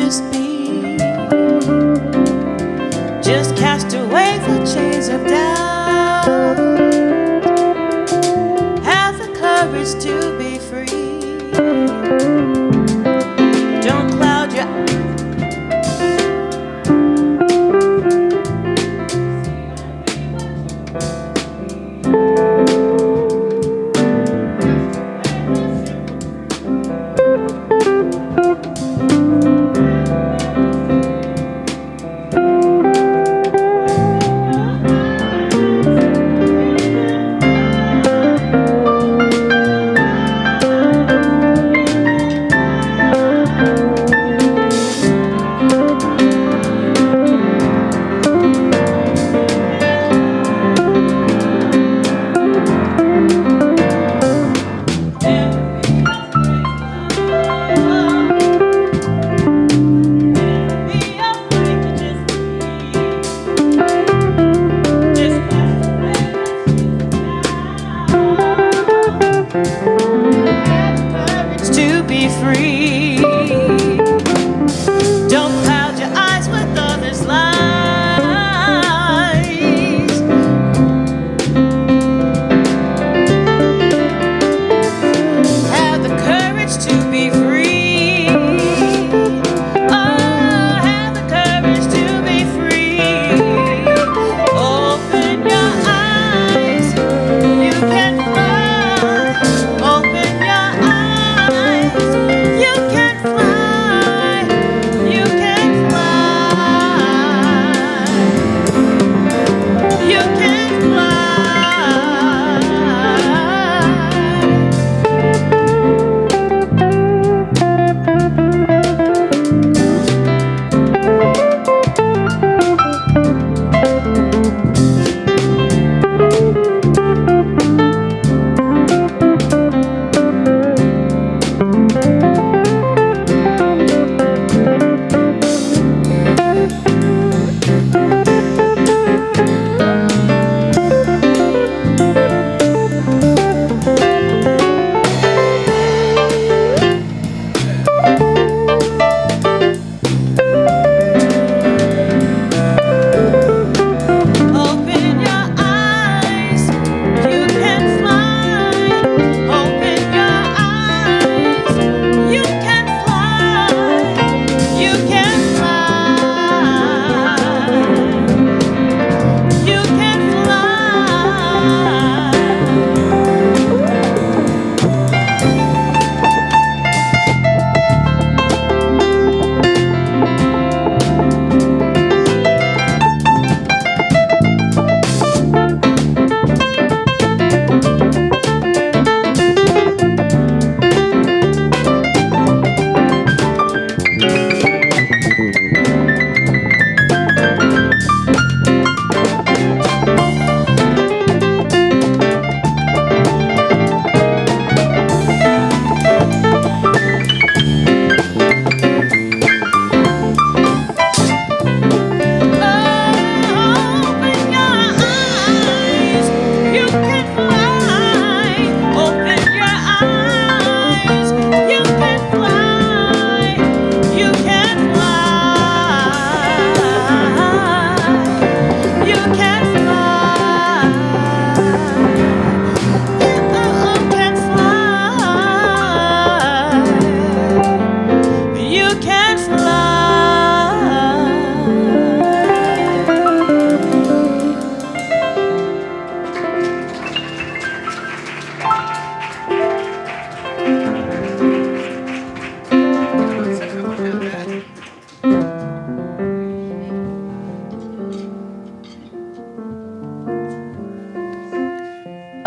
just be. Just cast away the chains of doubt. Have the courage to be free. Don't cloud your free. Don't cloud your eyes with others' lies. Have the courage to be free. Oh, have the courage to be free. Open your eyes, you can fly. Open your eyes. You can fly, you can fly, you can fly.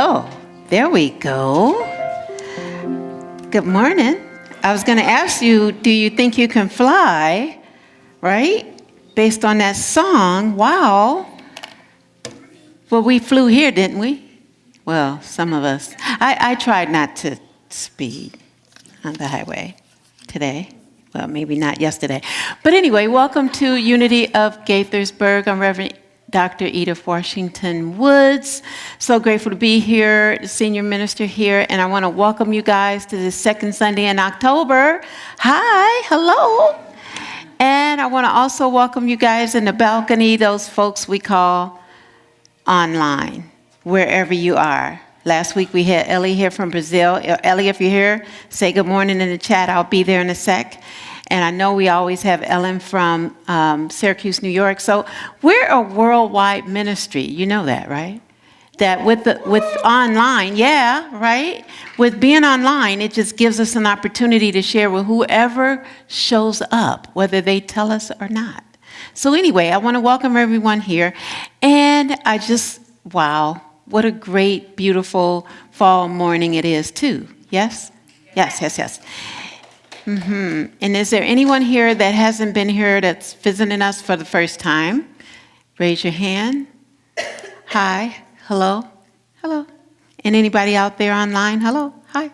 Oh, there we go. Good morning. I was going to ask you, do you think you can fly? Right? Based on that song. Wow. Well, we flew here, didn't we? Well, some of us. I tried not to speed on the highway today. Well, maybe not yesterday. But anyway, welcome to Unity of Gaithersburg. I'm Reverend Dr. Edith Washington Woods. So grateful to be here, the senior minister here, and I want to welcome you guys to the second Sunday in October. Hi, hello. And I want to also welcome you guys in the balcony, those folks we call online, wherever you are. Last week we had Ellie here from Brazil. Ellie, if you're here, say good morning in the chat. I'll be there in a sec. And I know we always have Ellen from Syracuse, New York. So we're a worldwide ministry. You know that, right? That with online, yeah, right? With being online, it just gives us an opportunity to share with whoever shows up, whether they tell us or not. So anyway, I want to welcome everyone here. And wow, what a great, beautiful fall morning it is too. Yes? Yes. And is there anyone here that hasn't been here that's visiting us for the first time? Raise your hand. Hi. Hello. And anybody out there online? Hello. Hi.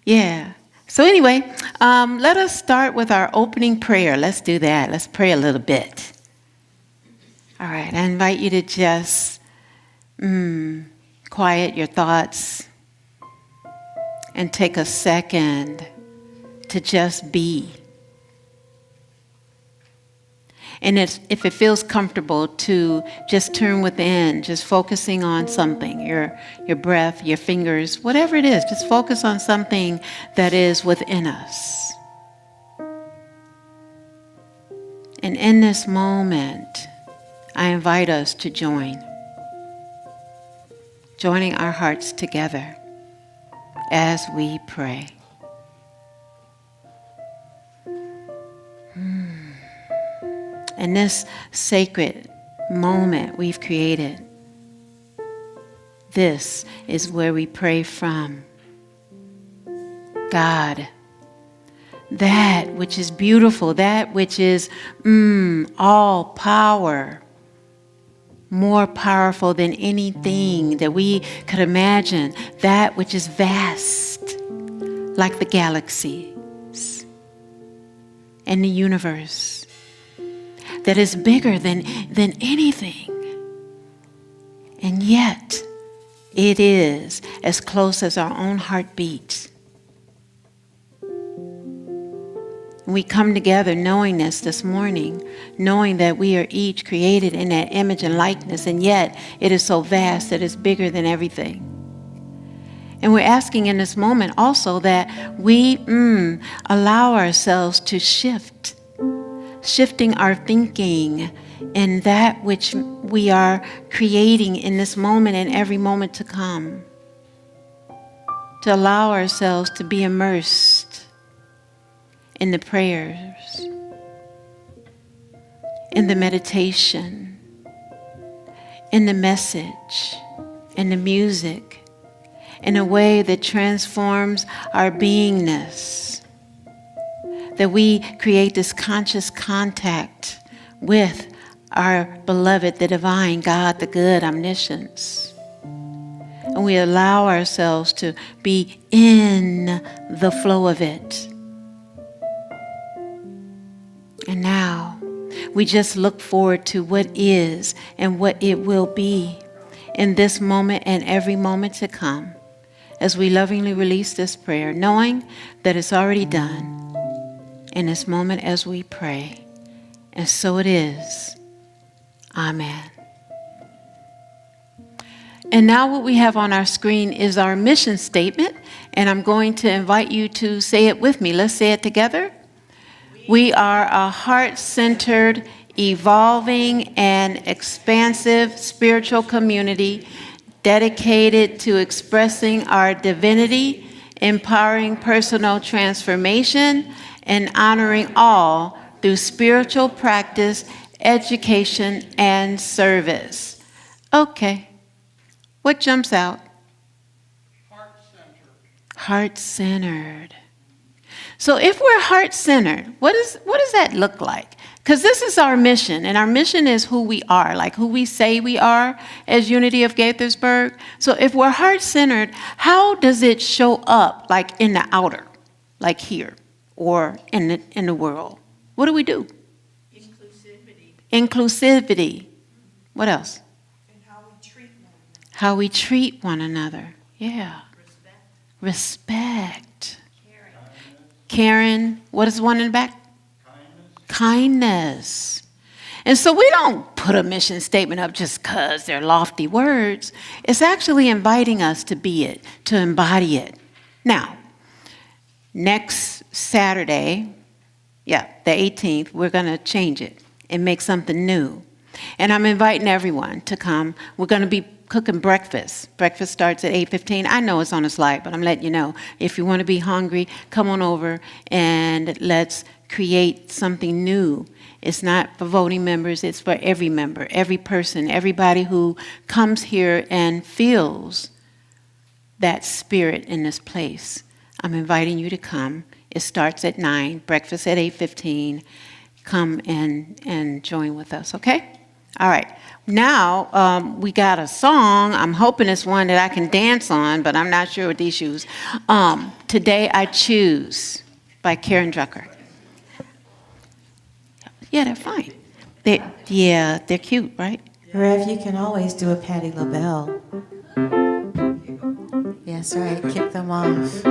Yeah. So anyway, let us start with our opening prayer. Let's do that. Let's pray a little bit. All right. I invite you to just quiet your thoughts and take a second to just be. And if it feels comfortable to just turn within, just focusing on something, your breath, your fingers, whatever it is, just focus on something that is within us. And in this moment, I invite us to joining our hearts together as we pray. In this sacred moment we've created, this is where we pray from. God, that which is beautiful, that which is all power, more powerful than anything that we could imagine, that which is vast, like the galaxies and the universe, that is bigger than anything. And yet, it is as close as our own heartbeat. We come together knowing this morning, knowing that we are each created in that image and likeness, and yet it is so vast that it's bigger than everything. And we're asking in this moment also that we allow ourselves to shifting our thinking in that which we are creating in this moment and every moment to come. To allow ourselves to be immersed in the prayers, in the meditation, in the message, in the music, in a way that transforms our beingness. That we create this conscious contact with our beloved, the divine, God, the good, omniscience. And we allow ourselves to be in the flow of it. And now we just look forward to what is and what it will be in this moment and every moment to come as we lovingly release this prayer, knowing that it's already done. In this moment as we pray. And so it is. Amen. And now what we have on our screen is our mission statement. And I'm going to invite you to say it with me. Let's say it together. We are a heart-centered, evolving, and expansive spiritual community dedicated to expressing our divinity, empowering personal transformation, and honoring all through spiritual practice, education, and service. Okay. What jumps out? Heart-centered. Heart-centered. So if we're heart-centered, what does that look like? Because this is our mission, and our mission is who we are, like who we say we are as Unity of Gaithersburg. So if we're heart-centered, how does it show up, like in the outer, like here? Or in the world. What do we do? Inclusivity. What else? And how we treat one another. How we treat one another. Yeah. Respect. Caring. What is one in the back? kindness. And so we don't put a mission statement up just because they're lofty words. It's actually inviting us to be it, to embody it. Now, next Saturday, the 18th, we're going to change it and make something new. And I'm inviting everyone to come. We're going to be cooking breakfast. Breakfast starts at 8:15. I know it's on the slide, but I'm letting you know. If you want to be hungry, come on over and let's create something new. It's not for voting members, it's for every member, every person, everybody who comes here and feels that spirit in this place. I'm inviting you to come. It starts at 9, breakfast at 8:15. Come and join with us, okay? All right. Now, we got a song. I'm hoping it's one that I can dance on, but I'm not sure with these shoes. Today I Choose by Karen Drucker. Yeah, they're fine. They're cute, right? Rev, you can always do a Patti LaBelle. Yes, right. Kick them off.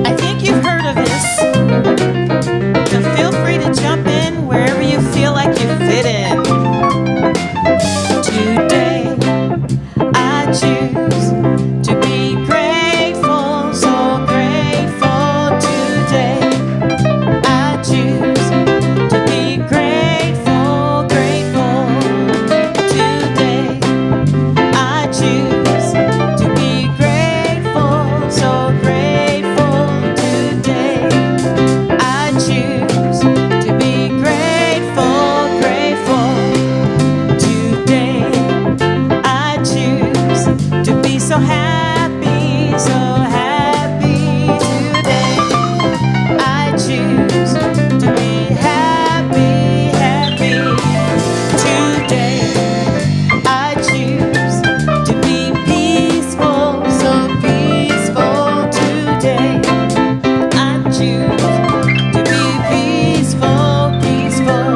I think you've heard of this. So feel free to jump in wherever you feel like you fit in. Today, I choose to be grateful, so grateful today. I choose to be grateful, grateful today. I choose to be grateful, so grateful today. I choose to be grateful, grateful today. I choose to be so happy, so happy today. I choose to be happy, happy today. I choose to be peaceful, so peaceful today. I choose to be peaceful, peaceful.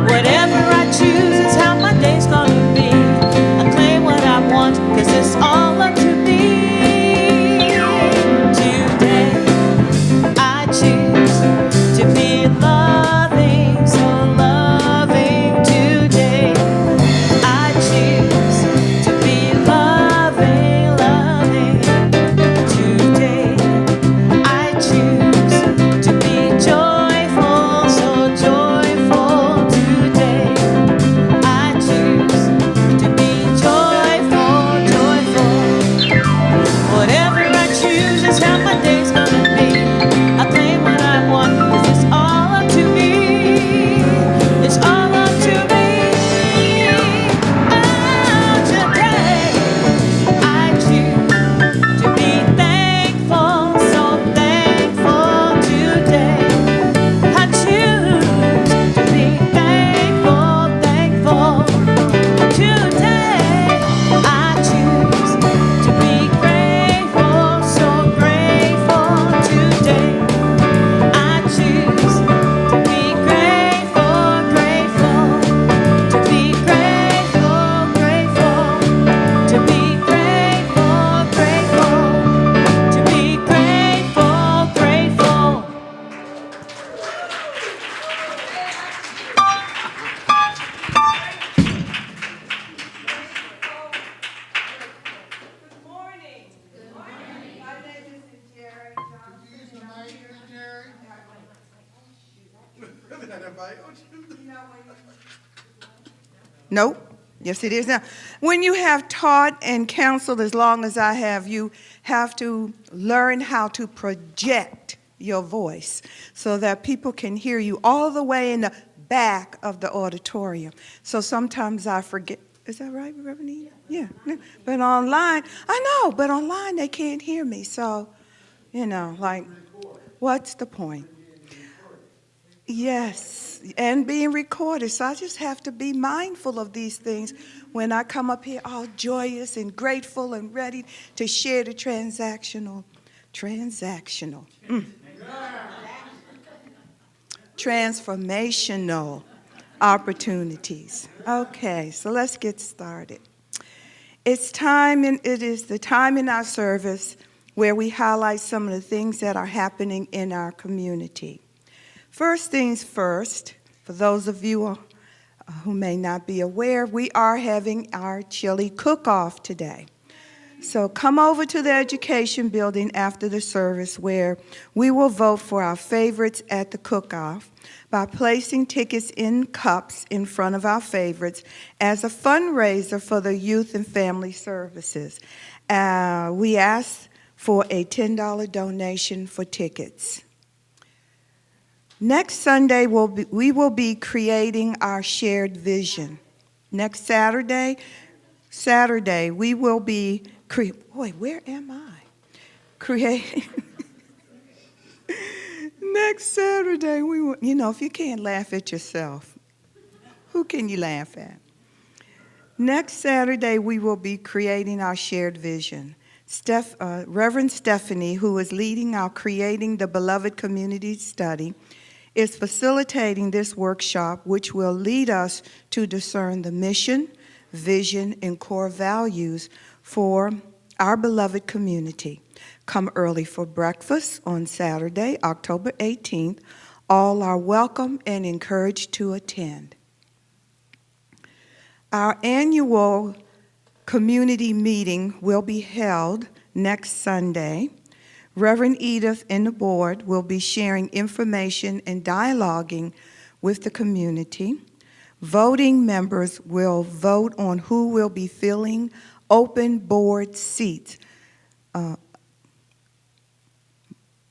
Whatever I choose is how my day's gonna be. I claim what I want, 'cause it's all up to me. Today, I choose to be loving, so loving today. I choose to be loving, loving today. I choose to be joyful, so joyful today. I choose to be joyful, joyful. Whatever I choose is how my day's gonna be. I claim what I want, 'cause it's all up to me. It's all up to me. Oh, today I choose to be thankful, so thankful today. I choose to be thankful, thankful today. I choose to be grateful, so grateful today. I choose to be grateful, grateful, to be grateful, grateful, to be grateful, grateful, to be grateful, grateful. Nope. Yes, it is now. When you have taught and counseled as long as I have, you have to learn how to project your voice so that people can hear you all the way in the back of the auditorium. So sometimes I forget. Is that right, Reverend Edith? Yeah. But online, I know, but online they can't hear me. So, like, what's the point? Yes, and being recorded. So I just have to be mindful of these things when I come up here all joyous and grateful and ready to share the transactional. transformational opportunities. Okay, so let's get started. It is the time in our service where we highlight some of the things that are happening in our community. First things first, for those of you who may not be aware, we are having our chili cook-off today. So come over to the education building after the service where we will vote for our favorites at the cook-off by placing tickets in cups in front of our favorites as a fundraiser for the youth and family services. We ask for a $10 donation for tickets. Next Sunday, we will be creating our shared vision. Next Saturday, we will be boy, where am I? Creating. Next Saturday, if you can't laugh at yourself, who can you laugh at? Next Saturday, we will be creating our shared vision. Reverend Stephanie, who is leading our Creating the Beloved Community study, is facilitating this workshop, which will lead us to discern the mission, vision, and core values for our beloved community. Come early for breakfast on Saturday, October 18th. All are welcome and encouraged to attend. Our annual community meeting will be held next Sunday. Reverend Edith and the board will be sharing information and dialoguing with the community. Voting members will vote on who will be filling open board seats.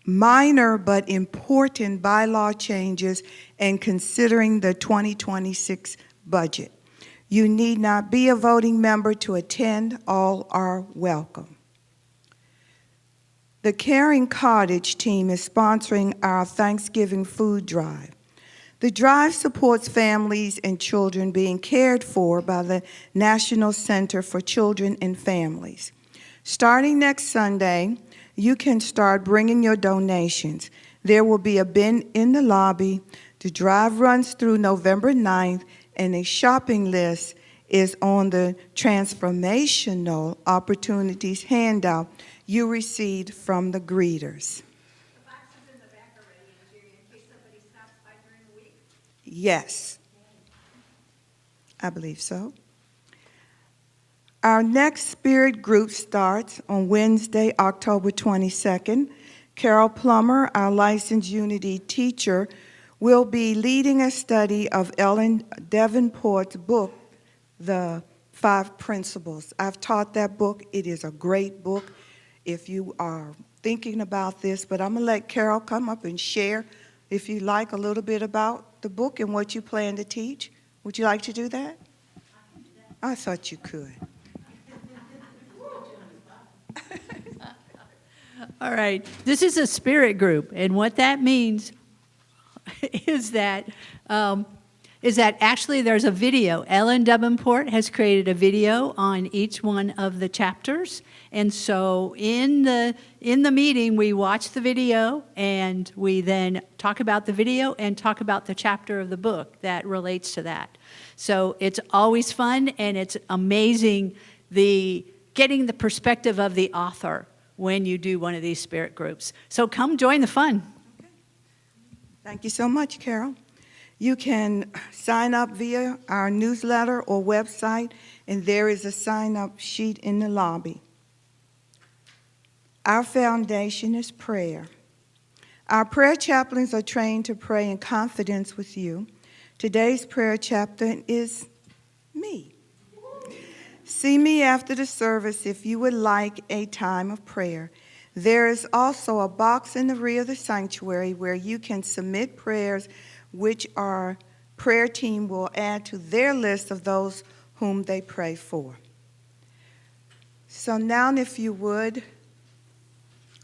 Minor but important bylaw changes and considering the 2026 budget. You need not be a voting member to attend. All are welcome. The Caring Cottage team is sponsoring our Thanksgiving food drive. The drive supports families and children being cared for by the National Center for Children and Families. Starting next Sunday, you can start bringing your donations. There will be a bin in the lobby. The drive runs through November 9th, and a shopping list is on the Transformational Opportunities handout you received from the greeters. The box is in the back already, in case somebody stops by during the week? Yes, I believe so. Our next spirit group starts on Wednesday, October 22nd. Carol Plummer, our licensed Unity teacher, will be leading a study of Ellen Davenport's book, The 5 Principles. I've taught that book. It is a great book if you are thinking about this, but I'm going to let Carol come up and share, if you like, a little bit about the book and what you plan to teach. Would you like to do that? I thought you could. All right. This is a spirit group, and what that means is that actually there's a video. Ellen Davenport has created a video on each one of the chapters, and so in the meeting we watch the video and we then talk about the video and talk about the chapter of the book that relates to that. So it's always fun, and it's amazing getting the perspective of the author when you do one of these spirit groups. So come join the fun. Okay. Thank you so much, Carol. You can sign up via our newsletter or website, and there is a sign-up sheet in the lobby. Our foundation is prayer. Our prayer chaplains are trained to pray in confidence with you. Today's prayer chaplain is me. See me after the service if you would like a time of prayer. There is also a box in the rear of the sanctuary where you can submit prayers which our prayer team will add to their list of those whom they pray for. So now, if you would,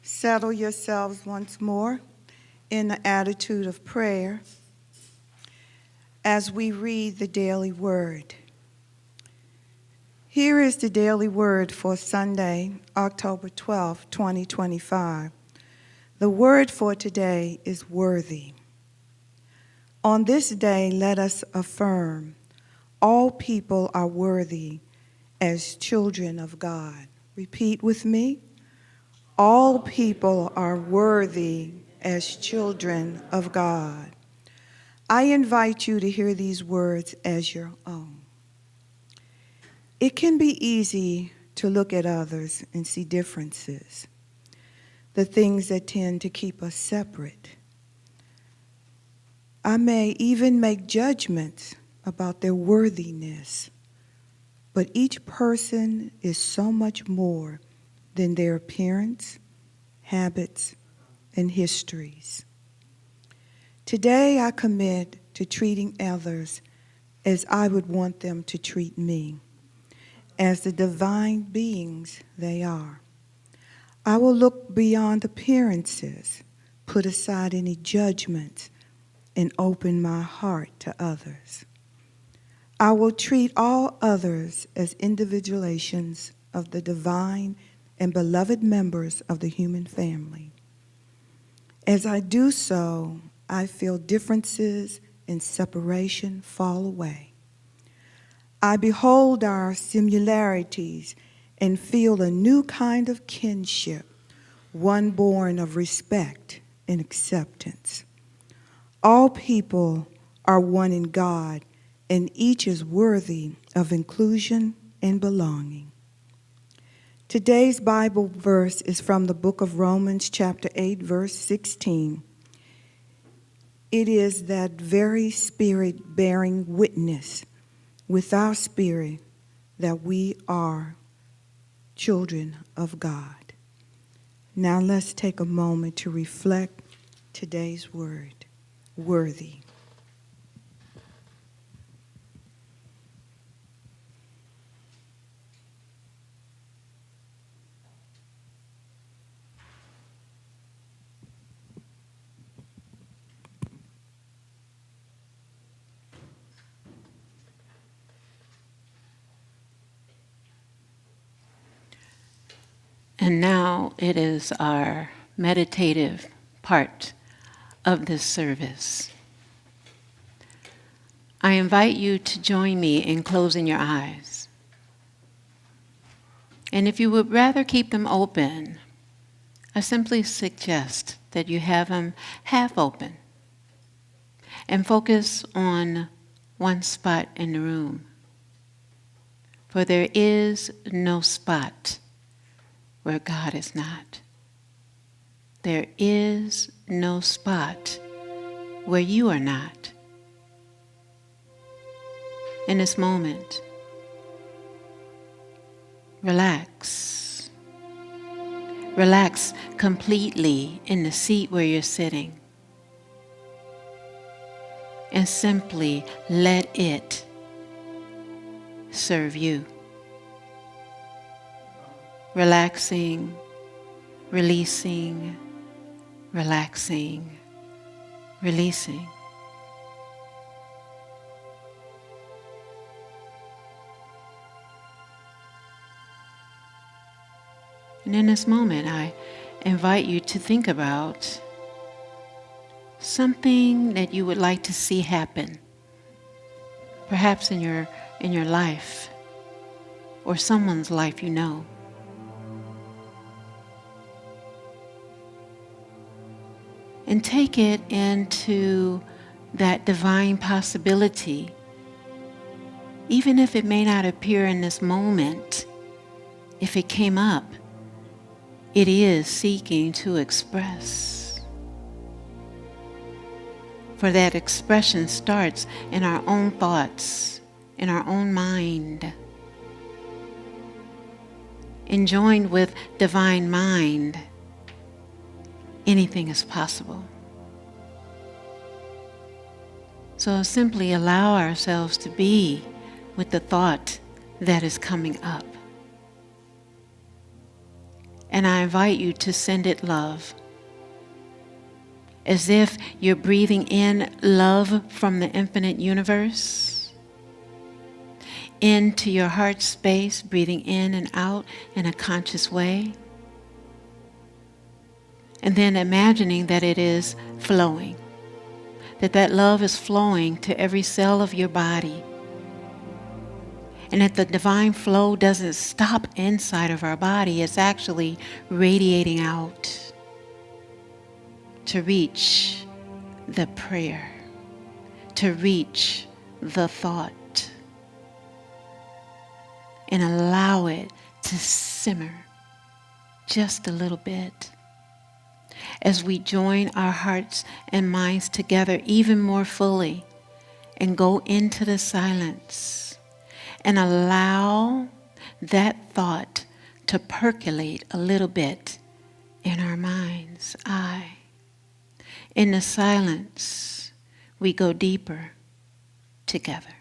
settle yourselves once more in the attitude of prayer as we read the daily word. Here is the daily word for Sunday, October 12, 2025. The word for today is worthy. On this day, let us affirm all people are worthy as children of God. Repeat with me. All people are worthy as children of God. I invite you to hear these words as your own. It can be easy to look at others and see differences, the things that tend to keep us separate. I may even make judgments about their worthiness, but each person is so much more than their appearance, habits, and histories. Today I commit to treating others as I would want them to treat me, as the divine beings they are. I will look beyond appearances, put aside any judgments, and open my heart to others. I will treat all others as individuations of the divine and beloved members of the human family. As I do so, I feel differences and separation fall away. I behold our similarities and feel a new kind of kinship, one born of respect and acceptance. All people are one in God, and each is worthy of inclusion and belonging. Today's Bible verse is from the book of Romans, chapter 8, verse 16. It is that very Spirit bearing witness with our spirit that we are children of God. Now let's take a moment to reflect today's word. Worthy. And now it is our meditative part of this service. I invite you to join me in closing your eyes. And if you would rather keep them open, I simply suggest that you have them half open and focus on one spot in the room. For there is no spot where God is not. There is no spot where you are not. In this moment, relax. Relax completely in the seat where you're sitting. And simply let it serve you. Relaxing, releasing, relaxing, releasing. And in this moment, I invite you to think about something that you would like to see happen, perhaps in your life or someone's life you know. And take it into that divine possibility. Even if it may not appear in this moment, if it came up, it is seeking to express. For that expression starts in our own thoughts, in our own mind. And joined with divine mind, anything is possible. So simply allow ourselves to be with the thought that is coming up. And I invite you to send it love, as if you're breathing in love from the infinite universe into your heart space, breathing in and out in a conscious way. And then imagining that it is flowing, that love is flowing to every cell of your body, and that the divine flow doesn't stop inside of our body. It's actually radiating out to reach the prayer, to reach the thought, and allow it to simmer just a little bit as we join our hearts and minds together even more fully and go into the silence and allow that thought to percolate a little bit in our mind's eye. In the silence, we go deeper together.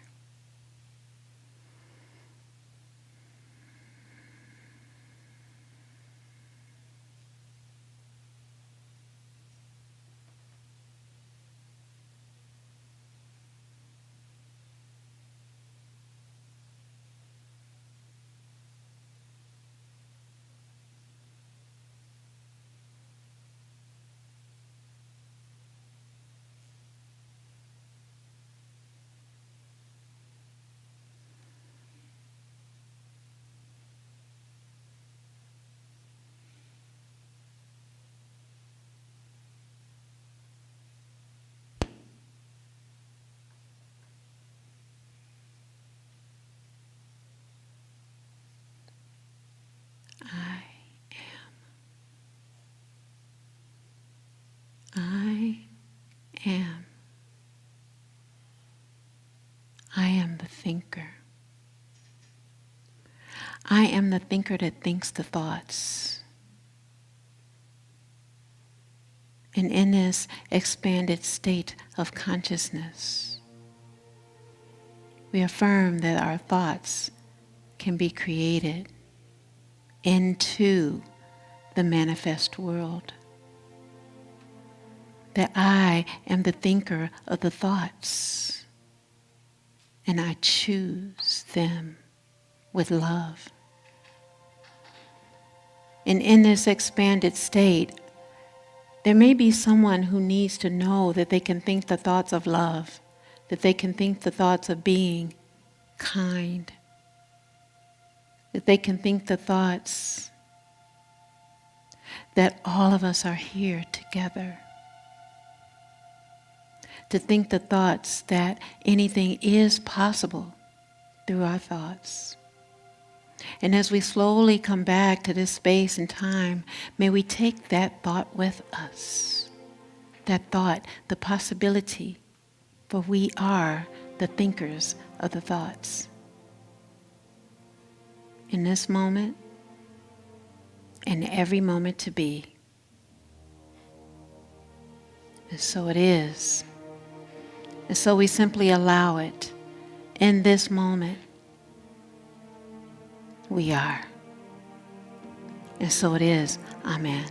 I am the thinker. I am the thinker that thinks the thoughts. And in this expanded state of consciousness, we affirm that our thoughts can be created into the manifest world. That I am the thinker of the thoughts, and I choose them with love. And in this expanded state, there may be someone who needs to know that they can think the thoughts of love, that they can think the thoughts of being kind, that they can think the thoughts that all of us are here together, to think the thoughts that anything is possible through our thoughts. And as we slowly come back to this space and time, may we take that thought with us. That thought, the possibility, for we are the thinkers of the thoughts. In this moment, and every moment to be. And so it is. And so we simply allow it. In this moment, we are. And so it is. Amen.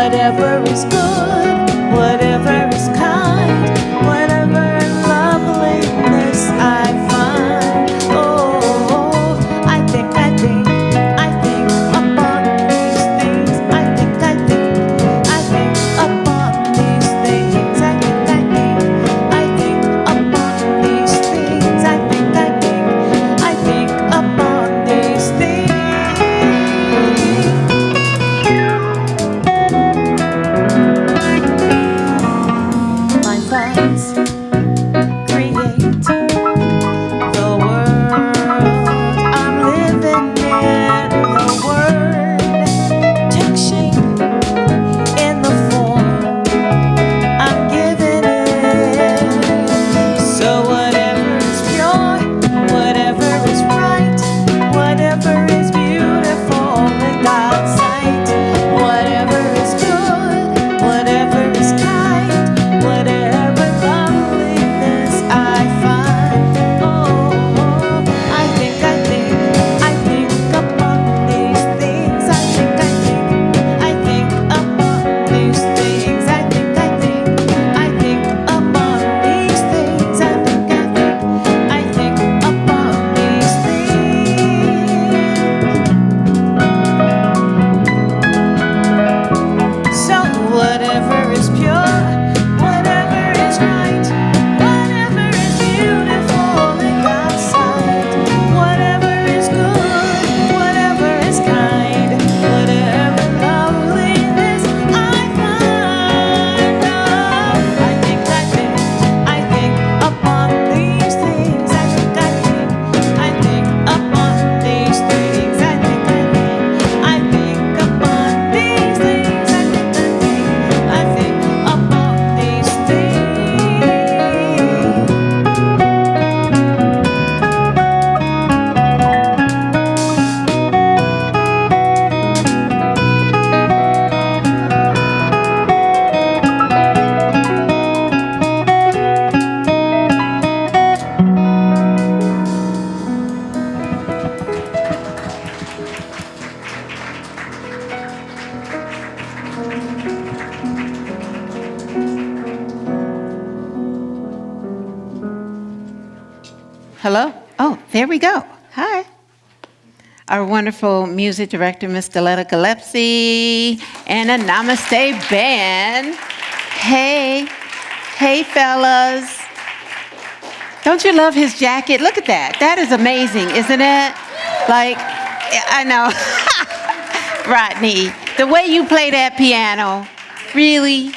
whatever is good, whatever is kind, whatever loveliness I find. Oh, I think upon these things. I think upon these things. I think upon these things. I think upon these things. My thoughts create the world I'm living in. The word takes shape in the form I'm giving it. So whatever is pure, whatever is right, whatever is beautiful in God's sight, whatever is good, whatever is kind, whatever loveliness I find. Oh, I think upon these things. I think upon these things. I think upon these things. I think upon these things. So whatever is pure, whatever is right, whatever is beautiful in God's sight, whatever is good, whatever is kind, whatever loveliness I find. Oh, I think upon these things. I think upon these things. I think upon these things. I think upon these things. Hello? Oh, there we go. Hi. Our wonderful music director, Miss Diletta Gillespie, and a Namaste band. Hey, hey, fellas. Don't you love his jacket? Look at that. That is amazing, isn't it? Like, I know. Rodney, the way you play that piano, really?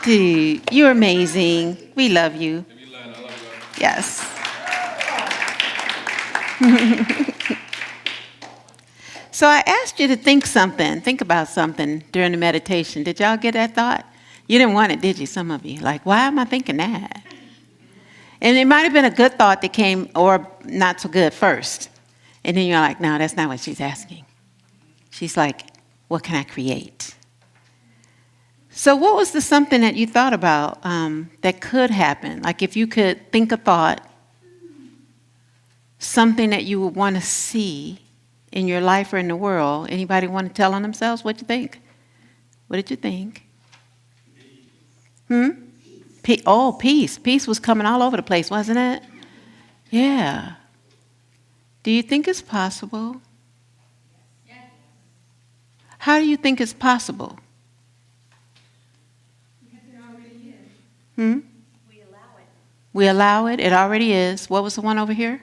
Dude, you're amazing. We love you. Yes. So I asked you to think about something during the meditation. Did y'all get that thought? You didn't want it, did you, some of you? Like, why am I thinking that? And it might have been a good thought that came, or not so good first. And then you're like, no, that's not what she's asking. She's like, what can I create? So what was the something that you thought about that could happen? Like if you could think a thought, something that you would want to see in your life or in the world. Anybody want to tell on themselves what you think? What did you think? Peace. Peace was coming all over the place, wasn't it? Yeah. Do you think it's possible? How do you think it's possible? Because it already is. We allow it. We allow it. It already is. What was the one over here?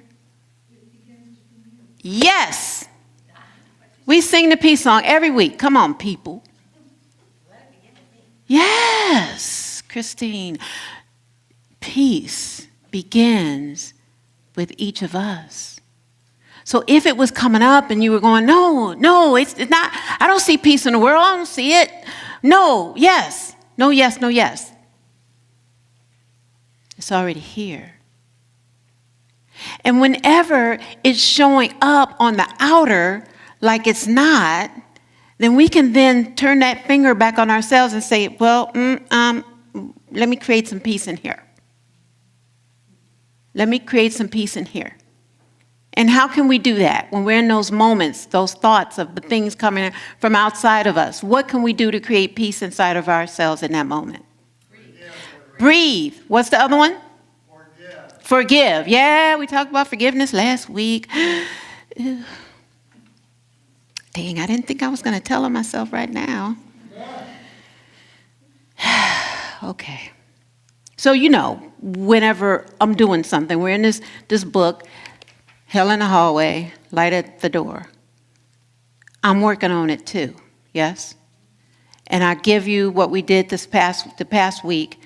Yes. We sing the peace song every week. Come on, people. Yes, Christine. Peace begins with each of us. So if it was coming up and you were going, no, it's not, I don't see peace in the world. I don't see it. No, yes. No, yes, no, yes. It's already here. And whenever it's showing up on the outer like it's not, then we can then turn that finger back on ourselves and say, well, let me create some peace in here. Let me create some peace in here. And how can we do that when we're in those moments, those thoughts of the things coming from outside of us? What can we do to create peace inside of ourselves in that moment? Breathe. What's the other one? Forgive. Yeah, we talked about forgiveness last week. Dang, I didn't think I was going to tell on myself right now. Okay. So, whenever I'm doing something, we're in this book, Hell in the Hallway, Light at the Door. I'm working on it too, yes? And I give you what we did the past week,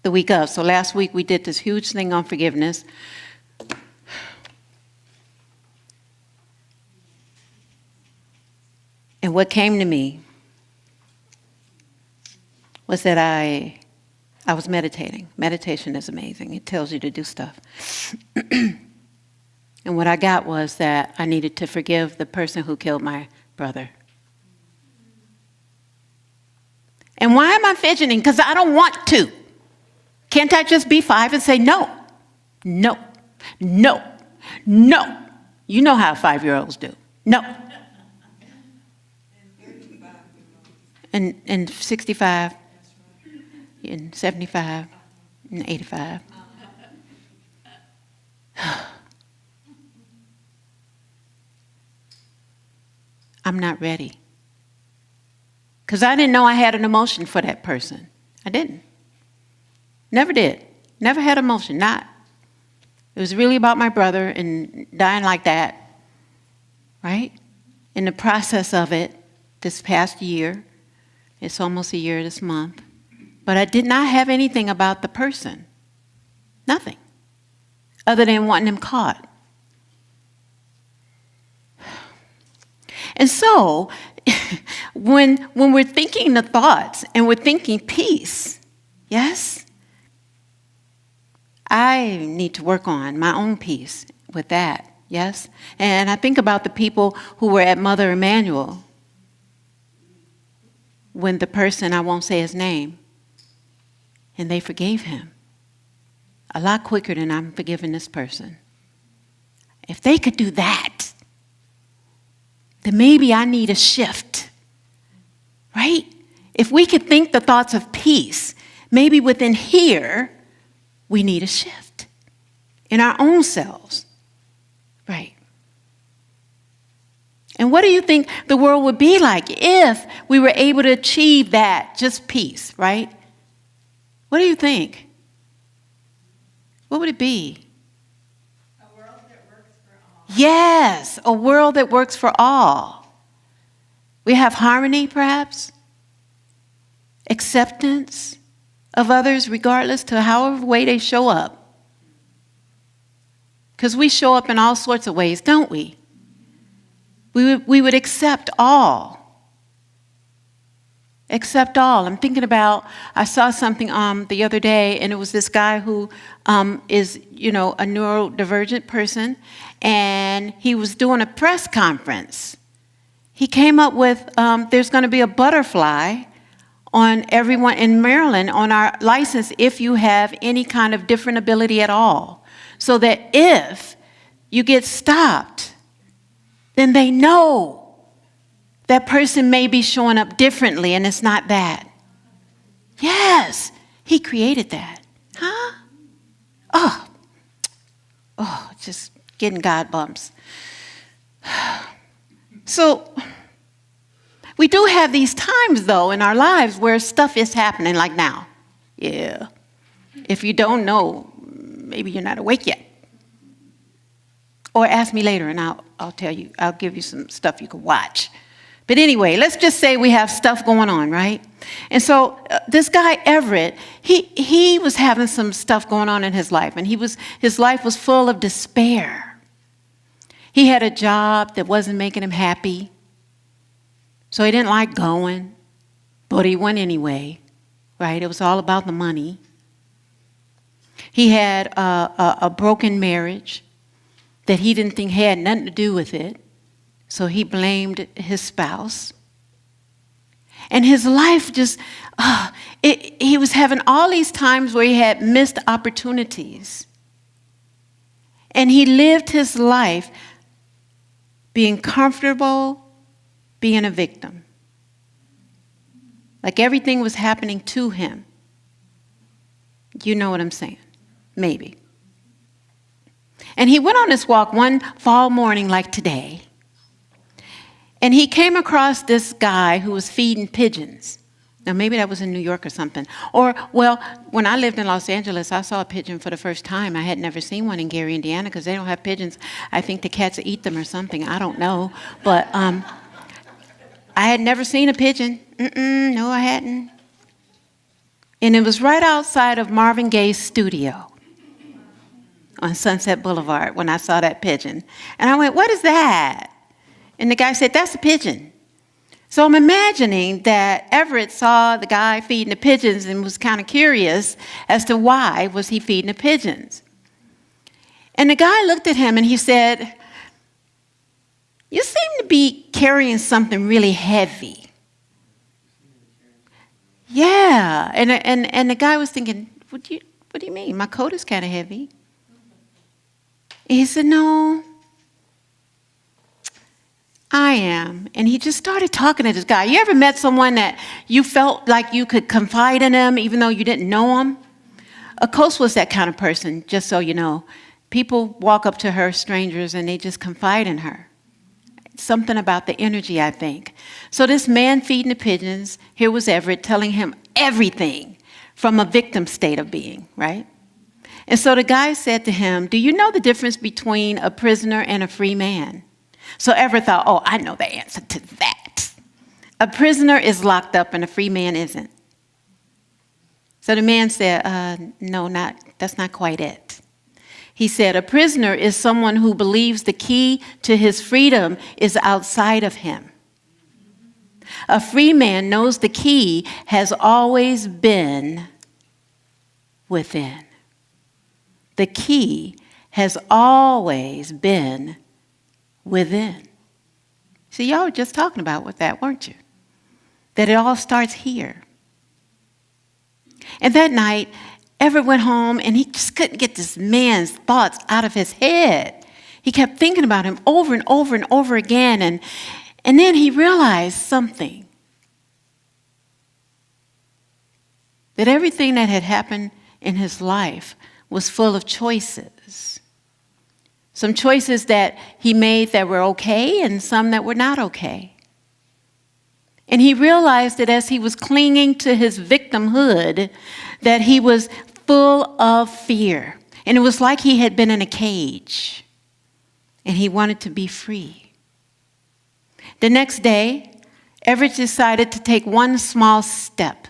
the week of. So last week we did this huge thing on forgiveness. And what came to me was that I was meditating. Meditation is amazing. It tells you to do stuff. And what I got was that I needed to forgive the person who killed my brother. And why am I fidgeting? Because I don't want to. Can't I just be 5 and say no? No. No. No. You know how 5-year-olds do. No. And 65, and 75, and 85. I'm not ready. Because I didn't know I had an emotion for that person. I didn't. Never did. Never had emotion, not. It was really about my brother and dying like that, right? In the process of it, this past year, it's almost a year this month, but I did not have anything about the person. Nothing. Other than wanting him caught. And so, when we're thinking the thoughts and we're thinking peace, yes, I need to work on my own peace with that, yes? And I think about the people who were at Mother Emanuel when the person, I won't say his name, and they forgave him a lot quicker than I'm forgiving this person. If they could do that, then maybe I need a shift, right? If we could think the thoughts of peace, maybe within here, we need a shift in our own selves, right? And what do you think the world would be like if we were able to achieve that, just peace, right? What do you think? What would it be? Yes, a world that works for all. We have harmony, perhaps, acceptance of others, regardless to however way they show up. Because we show up in all sorts of ways, don't we? We would accept all. Accept all. I'm thinking about, I saw something the other day, and it was this guy who is, a neurodivergent person, and he was doing a press conference. He came up with, there's going to be a butterfly on everyone in Maryland on our license if you have any kind of different ability at all. So that if you get stopped, then they know that person may be showing up differently, and it's not that. Yes, he created that. Huh? Oh, just getting God bumps. So, we do have these times, though, in our lives where stuff is happening, like now. Yeah. If you don't know, maybe you're not awake yet. Or ask me later, and I'll tell you. I'll give you some stuff you can watch. But anyway, let's just say we have stuff going on, right? And so this guy, Everett, he was having some stuff going on in his life, and his life was full of despair. He had a job that wasn't making him happy, so he didn't like going, but he went anyway, right? It was all about the money. He had a broken marriage that he didn't think had nothing to do with it. So he blamed his spouse. And his life just, he was having all these times where he had missed opportunities. And he lived his life being comfortable, being a victim. Like everything was happening to him. You know what I'm saying? Maybe. And he went on this walk one fall morning like today. And he came across this guy who was feeding pigeons. Now, maybe that was in New York or something. Or, well, when I lived in Los Angeles, I saw a pigeon for the first time. I had never seen one in Gary, Indiana, because they don't have pigeons. I think the cats eat them or something. I don't know. But I had never seen a pigeon. No, I hadn't. And it was right outside of Marvin Gaye's studio on Sunset Boulevard when I saw that pigeon. And I went, what is that? And the guy said, that's a pigeon. So I'm imagining that Everett saw the guy feeding the pigeons and was kind of curious as to why was he feeding the pigeons. And the guy looked at him and he said, you seem to be carrying something really heavy. Yeah, and the guy was thinking, what do you mean? My coat is kind of heavy. And he said, no, I am. And he just started talking to this guy. You ever met someone that you felt like you could confide in them even though you didn't know them? Akos was that kind of person, just so you know. People walk up to her, strangers, and they just confide in her. Something about the energy, I think. So this man feeding the pigeons, here was Everett telling him everything from a victim state of being, right? And so the guy said to him, do you know the difference between a prisoner and a free man? So Everett thought, oh, I know the answer to that. A prisoner is locked up and a free man isn't. So the man said, no, that's not quite it. He said, a prisoner is someone who believes the key to his freedom is outside of him. A free man knows the key has always been within. The key has always been within. See, y'all were just talking about with that, weren't you? That it all starts here. And that night, Everett went home and he just couldn't get this man's thoughts out of his head. He kept thinking about him over and over and over again. And then he realized something. That everything that had happened in his life was full of choices. Some choices that he made that were okay and some that were not okay. And he realized that as he was clinging to his victimhood, that he was full of fear. And it was like he had been in a cage. And he wanted to be free. The next day, Everett decided to take one small step.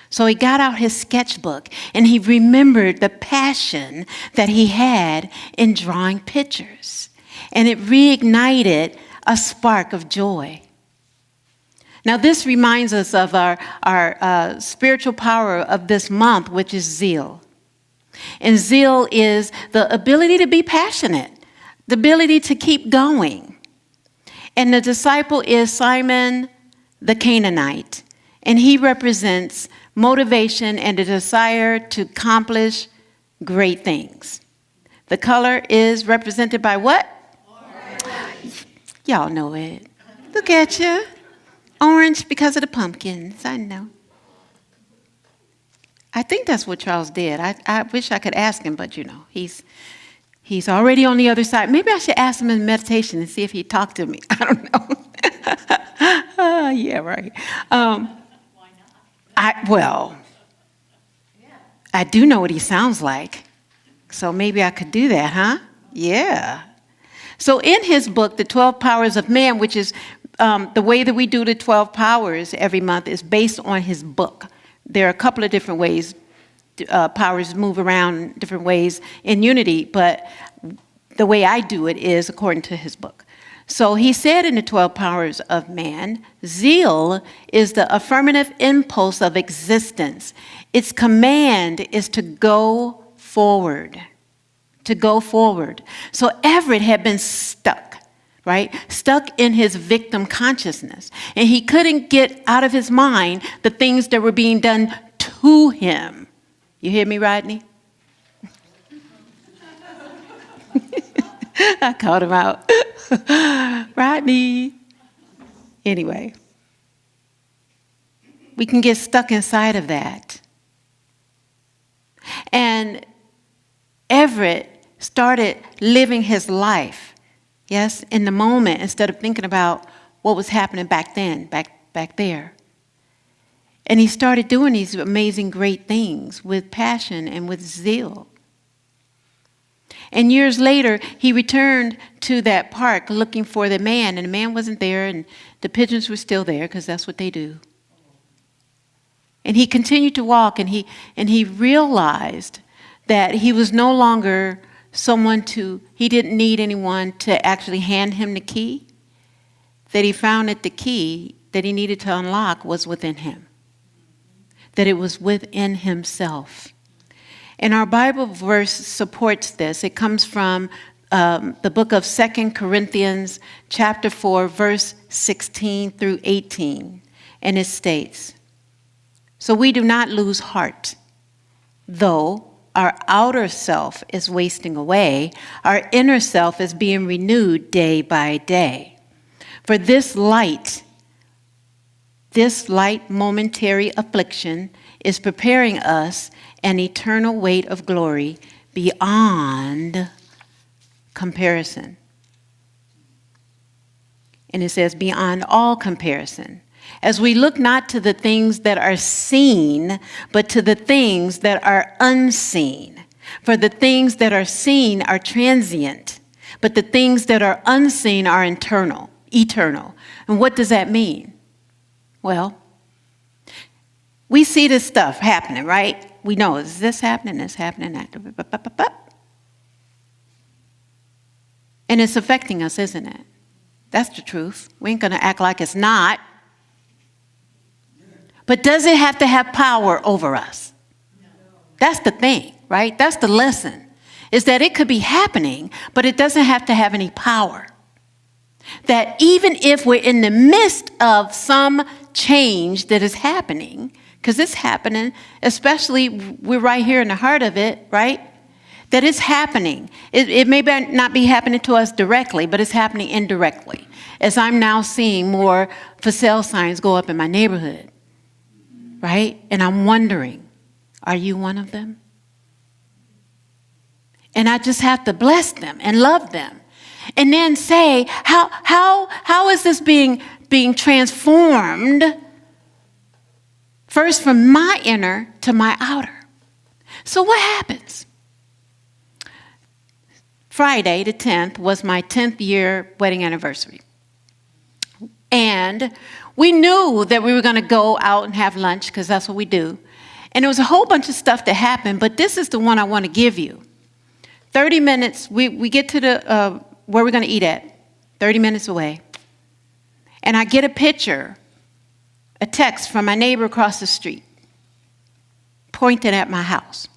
So he got out his sketchbook and he remembered the passion that he had in drawing pictures. And it reignited a spark of joy. Now this reminds us of our spiritual power of this month, which is zeal. And zeal is the ability to be passionate, the ability to keep going. And the disciple is Simon the Canaanite, and he represents motivation and a desire to accomplish great things. The color is represented by what? Orange. Y'all know it. Look at you. Orange because of the pumpkins. I know. I think that's what Charles did. I wish I could ask him, but you know, he's already on the other side. Maybe I should ask him in meditation and see if he'd talk to me. I don't know. Yeah, right. I do know what he sounds like. So maybe I could do that, huh? Yeah. So in his book, The 12 Powers of Man, which is the way that we do the 12 powers every month is based on his book. There are a couple of different ways powers move around different ways in unity, but the way I do it is according to his book. So he said in the 12 powers of man, zeal is the affirmative impulse of existence. Its command is to go forward. To go forward. So Everett had been stuck, right? Stuck in his victim consciousness. And he couldn't get out of his mind the things that were being done to him. You hear me, Rodney? I called him out. Rodney. Anyway, we can get stuck inside of that. And Everett started living his life, yes, in the moment instead of thinking about what was happening back then, back there. And he started doing these amazing, great things with passion and with zeal. And years later, he returned to that park looking for the man, and the man wasn't there, and the pigeons were still there, because that's what they do. And he continued to walk, and he realized that he was no longer he didn't need anyone to actually hand him the key, that he found that the key that he needed to unlock was within him, that it was within himself. And our Bible verse supports this. It comes from the book of 2 Corinthians chapter 4, verse 16 through 18. And it states, "So we do not lose heart, though our outer self is wasting away, our inner self is being renewed day by day. For this light momentary affliction is preparing us an eternal weight of glory beyond comparison." And it says, beyond all comparison. "As we look not to the things that are seen, but to the things that are unseen. For the things that are seen are transient, but the things that are unseen are eternal. And what does that mean? Well, we see this stuff happening, right? We know, is this happening, that. And it's affecting us, isn't it? That's the truth. We ain't going to act like it's not. But does it have to have power over us? That's the thing, right? That's the lesson, is that it could be happening, but it doesn't have to have any power. That even if we're in the midst of some change that is happening, because it's happening, especially we're right here in the heart of it, right? That it's happening. It may not be happening to us directly, but it's happening indirectly. As I'm now seeing more for sale signs go up in my neighborhood, right? And I'm wondering, are you one of them? And I just have to bless them and love them. And then say, how is this being transformed? First from my inner to my outer. So what happens? Friday, the 10th, was my 10th year wedding anniversary. And we knew that we were going to go out and have lunch, because that's what we do. And there was a whole bunch of stuff that happened, but this is the one I want to give you. 30 minutes, we get to the where we're going to eat at, 30 minutes away. And I get a text from my neighbor across the street, pointing at my house.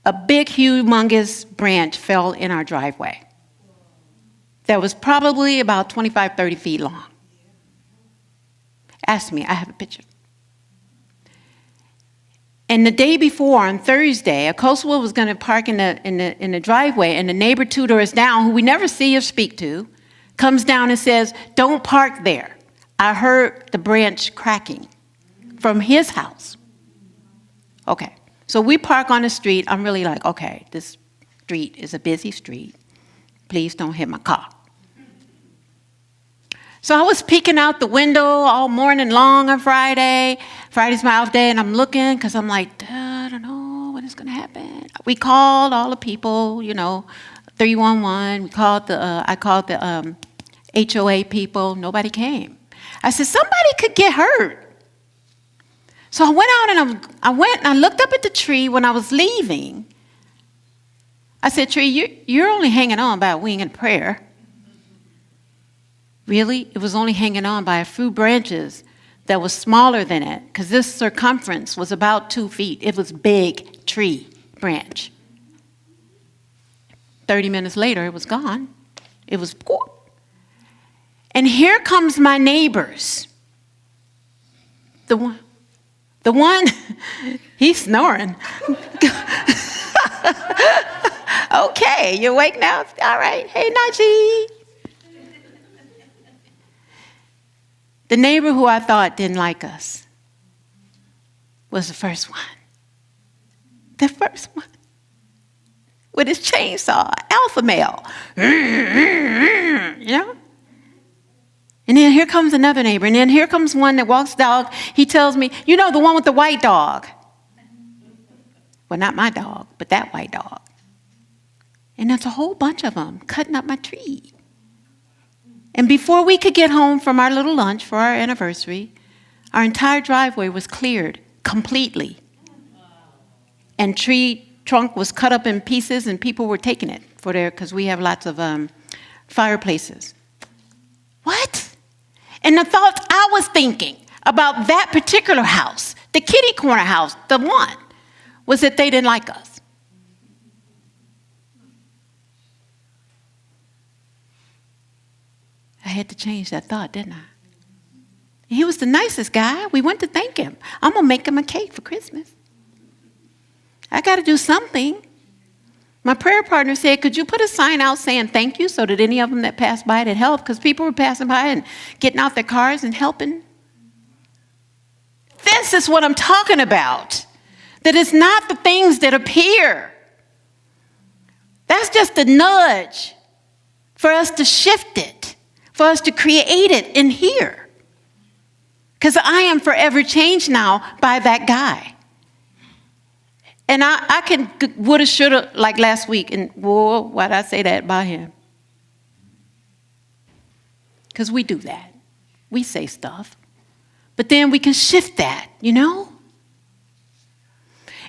A big, humongous branch fell in our driveway that was probably about 25, 30 feet long. Ask me, I have a picture. And the day before, on Thursday, a coastal was going to park in the driveway, and the neighbor 2 doors down, who we never see or speak to, comes down and says, "Don't park there. I heard the branch cracking," from his house. Okay, so we park on the street. I'm really like, okay, this street is a busy street. Please don't hit my car. So I was peeking out the window all morning long on Friday. Friday's my off day, and I'm looking because I'm like, I don't know what is going to happen. We called all the people, 311. I called the HOA people. Nobody came. I said, somebody could get hurt. So I went out and I looked up at the tree when I was leaving. I said, "Tree, you're only hanging on by a wing and a prayer." Really? It was only hanging on by a few branches that was smaller than it, because this circumference was about 2 feet. It was big tree branch. 30 minutes later, it was gone. It was, and here comes my neighbors. The one, he's snoring. Okay, you awake now? All right. Hey, Najee. The neighbor who I thought didn't like us was the first one. The first one. With his chainsaw, alpha male. You know? And then here comes another neighbor. And then here comes one that walks the dog. He tells me, you know, the one with the white dog. Well, not my dog, but that white dog. And there's a whole bunch of them cutting up my tree. And before we could get home from our little lunch for our anniversary, our entire driveway was cleared completely. And tree trunk was cut up in pieces, and people were taking it for their, because we have lots of fireplaces. What? And the thoughts I was thinking about that particular house, the kitty corner house, the one, was that they didn't like us. I had to change that thought, didn't I? He was the nicest guy. We went to thank him. I'm going to make him a cake for Christmas. I got to do something. My prayer partner said, could you put a sign out saying thank you so that any of them that passed by it help? Because people were passing by and getting out their cars and helping. This is what I'm talking about. That it's not the things that appear. That's just a nudge for us to shift it, for us to create it in here. Because I am forever changed now by that guy. And I can, woulda, shoulda, like last week. And whoa, why did I say that about him? Because we do that. We say stuff. But then we can shift that, you know?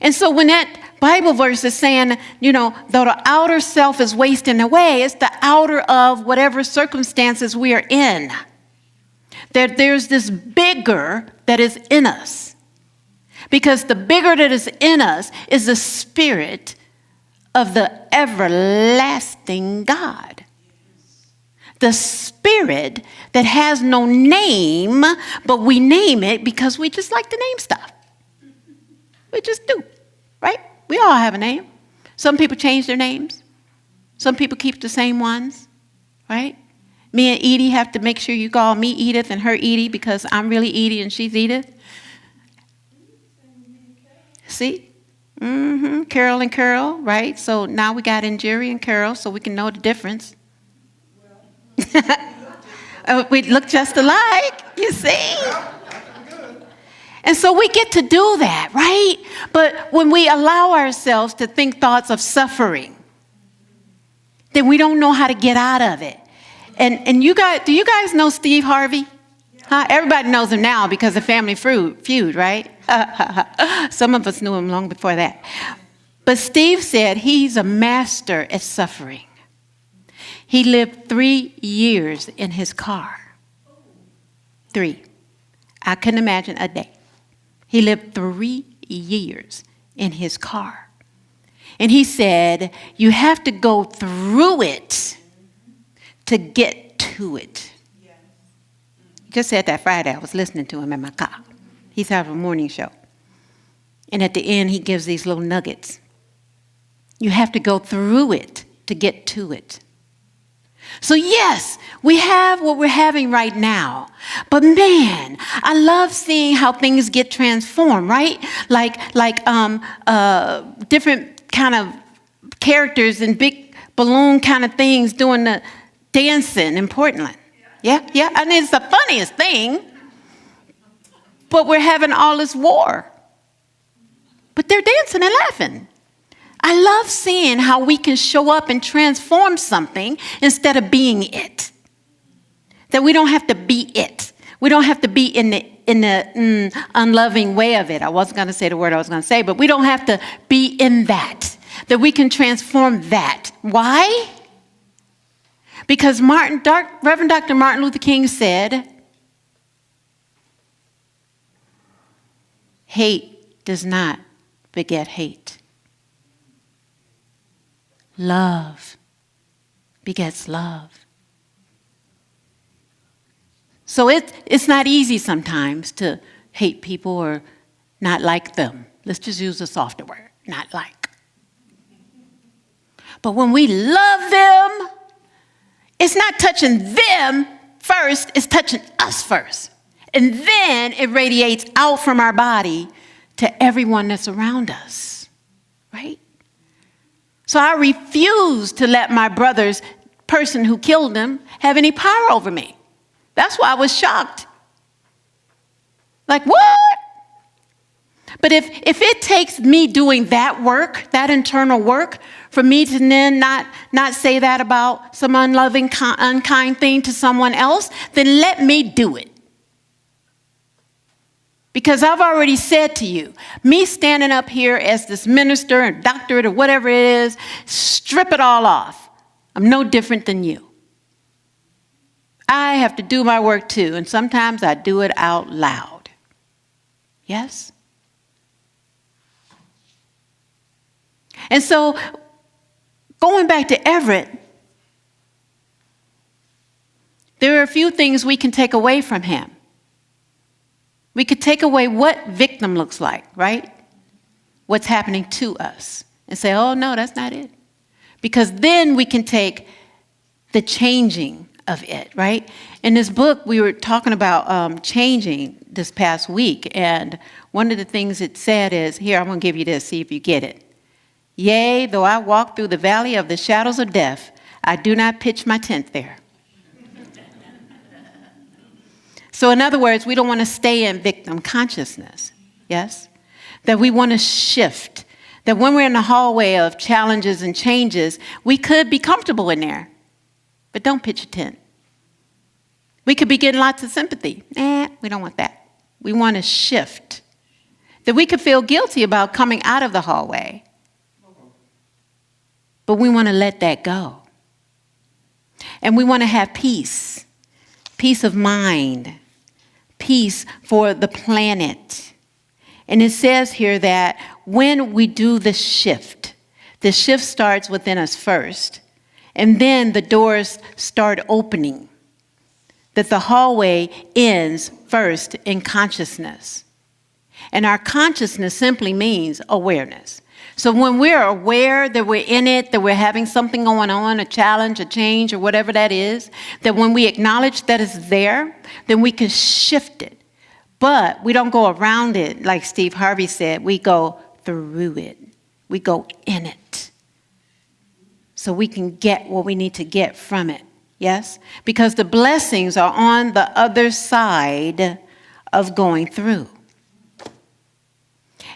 And so when that Bible verse is saying, you know, though the outer self is wasting away, it's the outer of whatever circumstances we are in. That there's this bigger that is in us. Because the bigger that is in us is the spirit of the everlasting God. The spirit that has no name, but we name it because we just like to name stuff. We just do, right? We all have a name. Some people change their names. Some people keep the same ones, right? Me and Edie have to make sure you call me Edith and her Edie because I'm really Edie and she's Edith. See? Mm-hmm. Carol and Carol, right? So now we got in Jerry and Carol so we can know the difference. We look just alike, you see? And so we get to do that, right? But when we allow ourselves to think thoughts of suffering, then we don't know how to get out of it. And you guys, do you guys know Steve Harvey? Huh? Everybody knows him now because of Family Feud, right? Some of us knew him long before that. But Steve said he's a master at suffering. He lived 3 years in his car. 3. I couldn't imagine a day. He lived 3 years in his car. And he said, you have to go through it to get to it. He just said that Friday. I was listening to him in my car. He's having a morning show. And at the end, he gives these little nuggets. You have to go through it to get to it. So yes, we have what we're having right now. But man, I love seeing how things get transformed, right? Like different kind of characters and big balloon kind of things doing the dancing in Portland. Yeah. And it's the funniest thing. But we're having all this war. But they're dancing and laughing. I love seeing how we can show up and transform something instead of being it. That we don't have to be it. We don't have to be in the unloving way of it. I wasn't going to say the word I was going to say, but we don't have to be in that. That we can transform that. Why? Because Reverend Dr. Martin Luther King said, hate does not beget hate. Love begets love. So it's not easy sometimes to hate people or not like them. Let's just use a softer word, not like. But when we love them, it's not touching them first, it's touching us first. And then it radiates out from our body to everyone that's around us, right? So I refuse to let my brother's person who killed him have any power over me. That's why I was shocked. Like, what? But if it takes me doing that work, that internal work, for me to then not say that about some unloving, unkind thing to someone else, then let me do it. Because I've already said to you, me standing up here as this minister and doctorate or whatever it is, strip it all off. I'm no different than you. I have to do my work too, and sometimes I do it out loud. Yes? And so, going back to Everett, there are a few things we can take away from him. We could take away what victim looks like, right? What's happening to us. And say, oh, no, that's not it. Because then we can take the changing of it, right? In this book, we were talking about changing this past week. And one of the things it said is, here, I'm going to give you this, see if you get it. Yea, though I walk through the valley of the shadows of death, I do not pitch my tent there. So in other words, we don't want to stay in victim consciousness, yes? That we want to shift. That when we're in the hallway of challenges and changes, we could be comfortable in there, but don't pitch a tent. We could be getting lots of sympathy. We don't want that. We want to shift. That we could feel guilty about coming out of the hallway, but we want to let that go. And we want to have peace, peace of mind, peace for the planet. And it says here that when we do the shift starts within us first, and then the doors start opening. That the hallway ends first in consciousness. And our consciousness simply means awareness. So when we're aware that we're in it, that we're having something going on, a challenge, a change, or whatever that is, that when we acknowledge that it's there, then we can shift it. But we don't go around it, like Steve Harvey said. We go through it. We go in it. So we can get what we need to get from it. Yes? Because the blessings are on the other side of going through.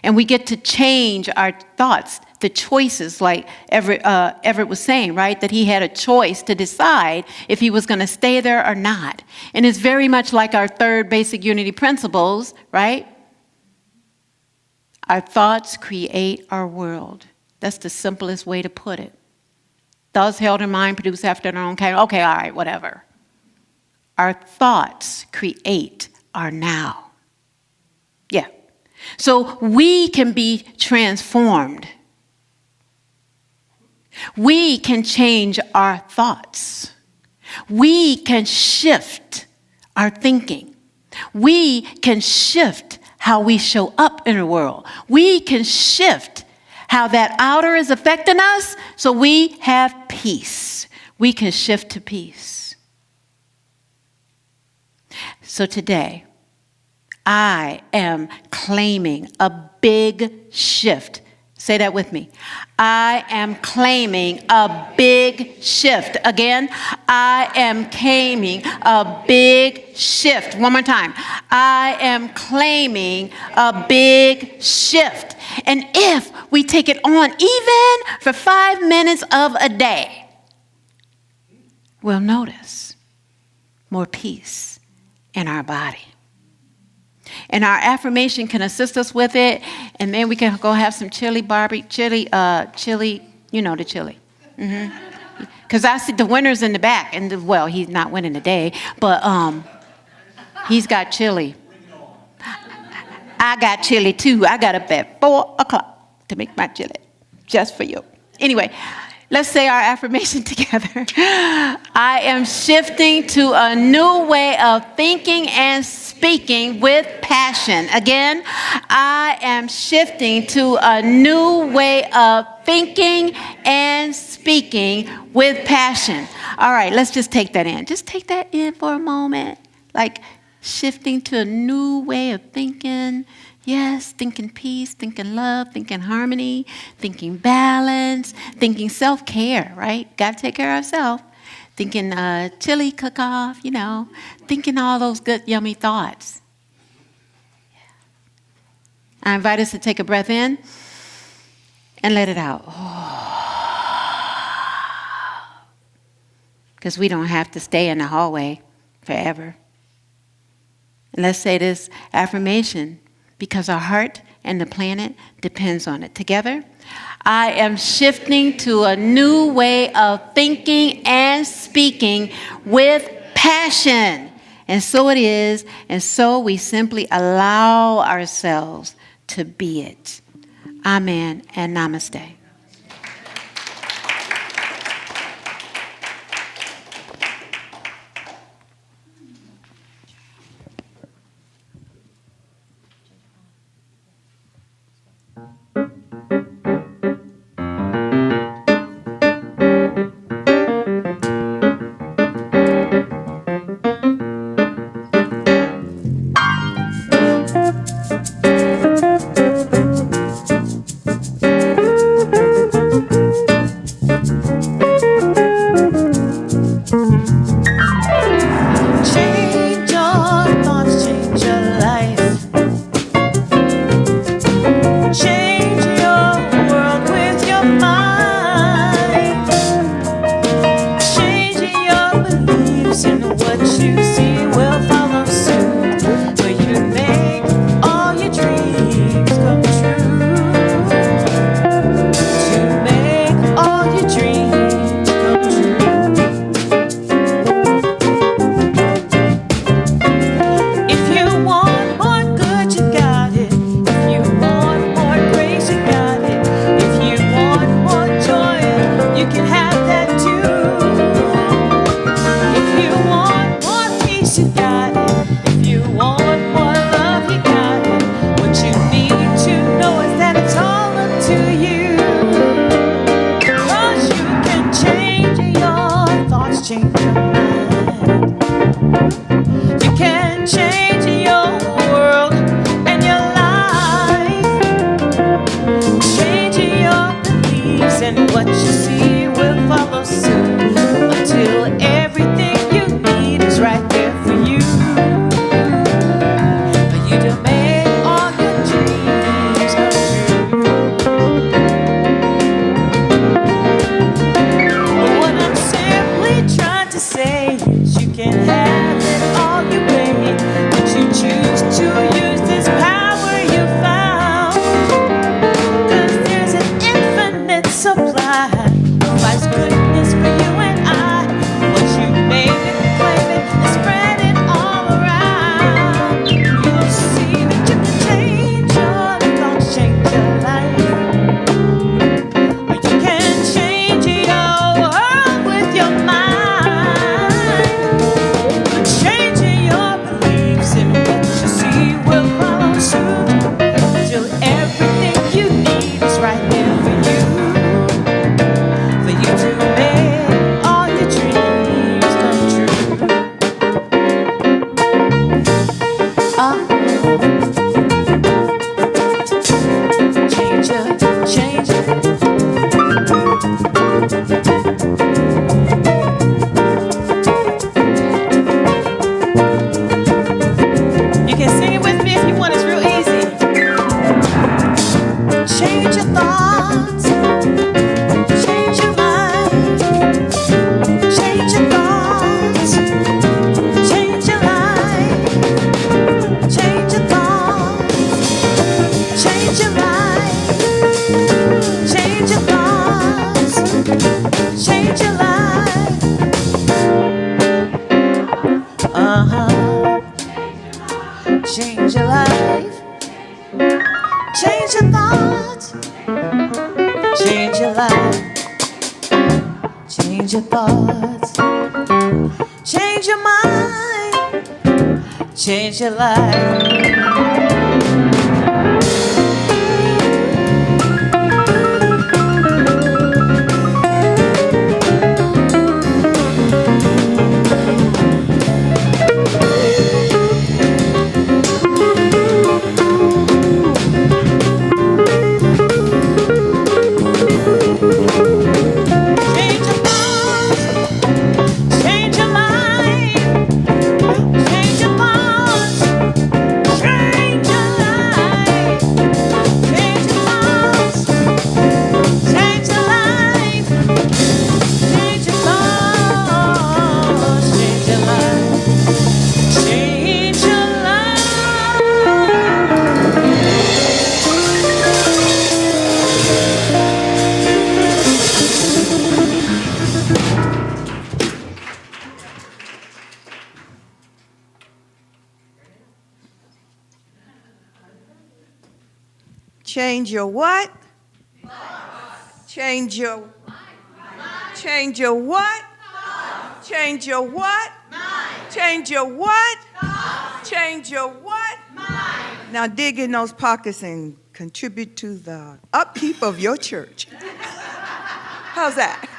And we get to change our thoughts, the choices, like Everett was saying, right? That he had a choice to decide if he was going to stay there or not. And it's very much like our third basic unity principles, right? Our thoughts create our world. That's the simplest way to put it. Thoughts held in mind produce after their own kind. Okay, all right, whatever. Our thoughts create our now. Yeah. So we can be transformed. We can change our thoughts. We can shift our thinking. We can shift how we show up in the world. We can shift how that outer is affecting us so we have peace. We can shift to peace. So today, I am claiming a big shift. Say that with me. I am claiming a big shift. Again, I am claiming a big shift. One more time. I am claiming a big shift. And if we take it on even for 5 minutes of a day, we'll notice more peace in our body. And our affirmation can assist us with it. And then we can go have some chili, you know the chili. Because I see the winner's in the back. And, well, he's not winning today, but he's got chili. I got chili, too. I got up at 4 o'clock to make my chili just for you. Anyway, let's say our affirmation together. I am shifting to a new way of thinking and speaking with passion. Again, I am shifting to a new way of thinking and speaking with passion. All right, let's just take that in. Just take that in for a moment. Like shifting to a new way of thinking. Yes, thinking peace, thinking love, thinking harmony, thinking balance, thinking self-care, right? Got to take care of ourselves. Thinking chili cook-off, thinking all those good, yummy thoughts. I invite us to take a breath in and let it out. Because we don't have to stay in the hallway forever. And let's say this affirmation, because our heart and the planet depends on it. Together, I am shifting to a new way of thinking and speaking with passion. And so it is, and so we simply allow ourselves to be it. Amen and namaste. Change your thoughts, change your life. Change your world with your mind. Change your beliefs and what you see will follow suit. When you make all your dreams come true. To make all your dreams come true. If you want more good, you got it. If you want more grace, you got it. If you want more joy, you can have that too. If you want more peace, you got it. If you want more love, you got it. What you need to know is that it's all up to you. 'Cause you can change your thoughts, change your mind. You can change your world and your life. Change your beliefs and what you see will follow suit. Until everything you need is right there for you. For you to make all your dreams come true. What I'm simply trying to say is you can have it all you may, but you choose to use this power you found. 'Cause there's an infinite supply of God's goodness for you and I. Once you name it, claim it, and spread it all around, you'll see that you can change your thoughts, change your life. Or you can change your world with your mind. Changing your beliefs and what you see will follow suit. Till everything you need is right there for you. For you to make all your dreams come true. Change it, change it. You can sing it with me if you want, it's real easy. Change your thoughts, change your mind. Change your thoughts, change your life. Change your thoughts, change your life. Change your thoughts, change your life. Change your life. Change your thoughts. Change your life. Change your thoughts. Change your mind. Change your life. Change your what? Change your Change your what? Change your what? Change your what? Change your what? Now dig in those pockets and contribute to the upkeep of your church. How's that?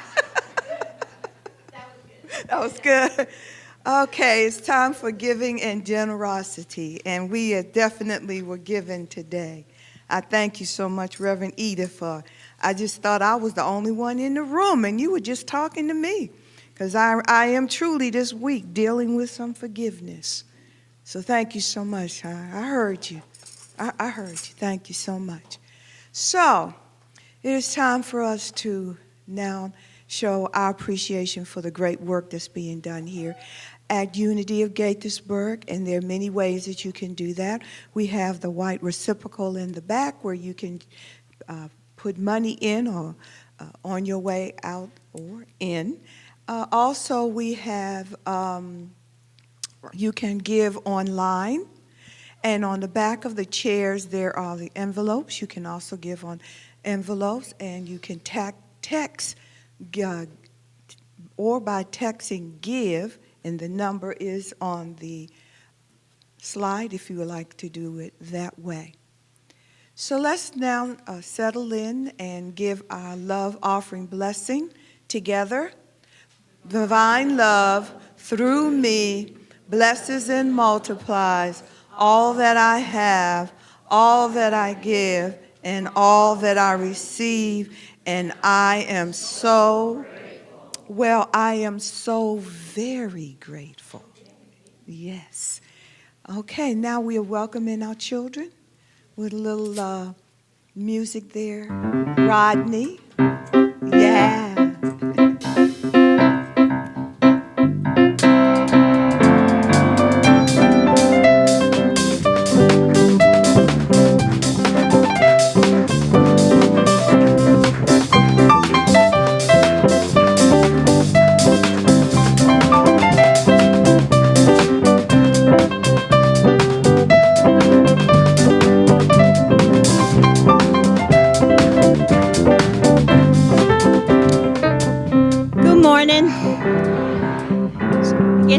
That was good. Okay, it's time for giving and generosity, and we definitely were given today. I thank you so much, Reverend Edith, for I just thought I was the only one in the room, and you were just talking to me, because I am truly this week dealing with some forgiveness. So thank you so much. I heard you. I heard you. Thank you so much. So it is time for us to now show our appreciation for the great work that's being done here at Unity of Gaithersburg, and there are many ways that you can do that. We have the white reciprocal in the back where you can put money in or on your way out or in. Also, we have, you can give online, and on the back of the chairs there are the envelopes. You can also give on envelopes, and you can text or by texting give, and the number is on the slide if you would like to do it that way. So let's now settle in and give our love offering blessing together. Divine love through me blesses and multiplies all that I have, all that I give, and all that I receive, and I am so well, I am so very grateful. Yes. Okay, now we are welcoming our children with a little music there. Rodney. Yeah.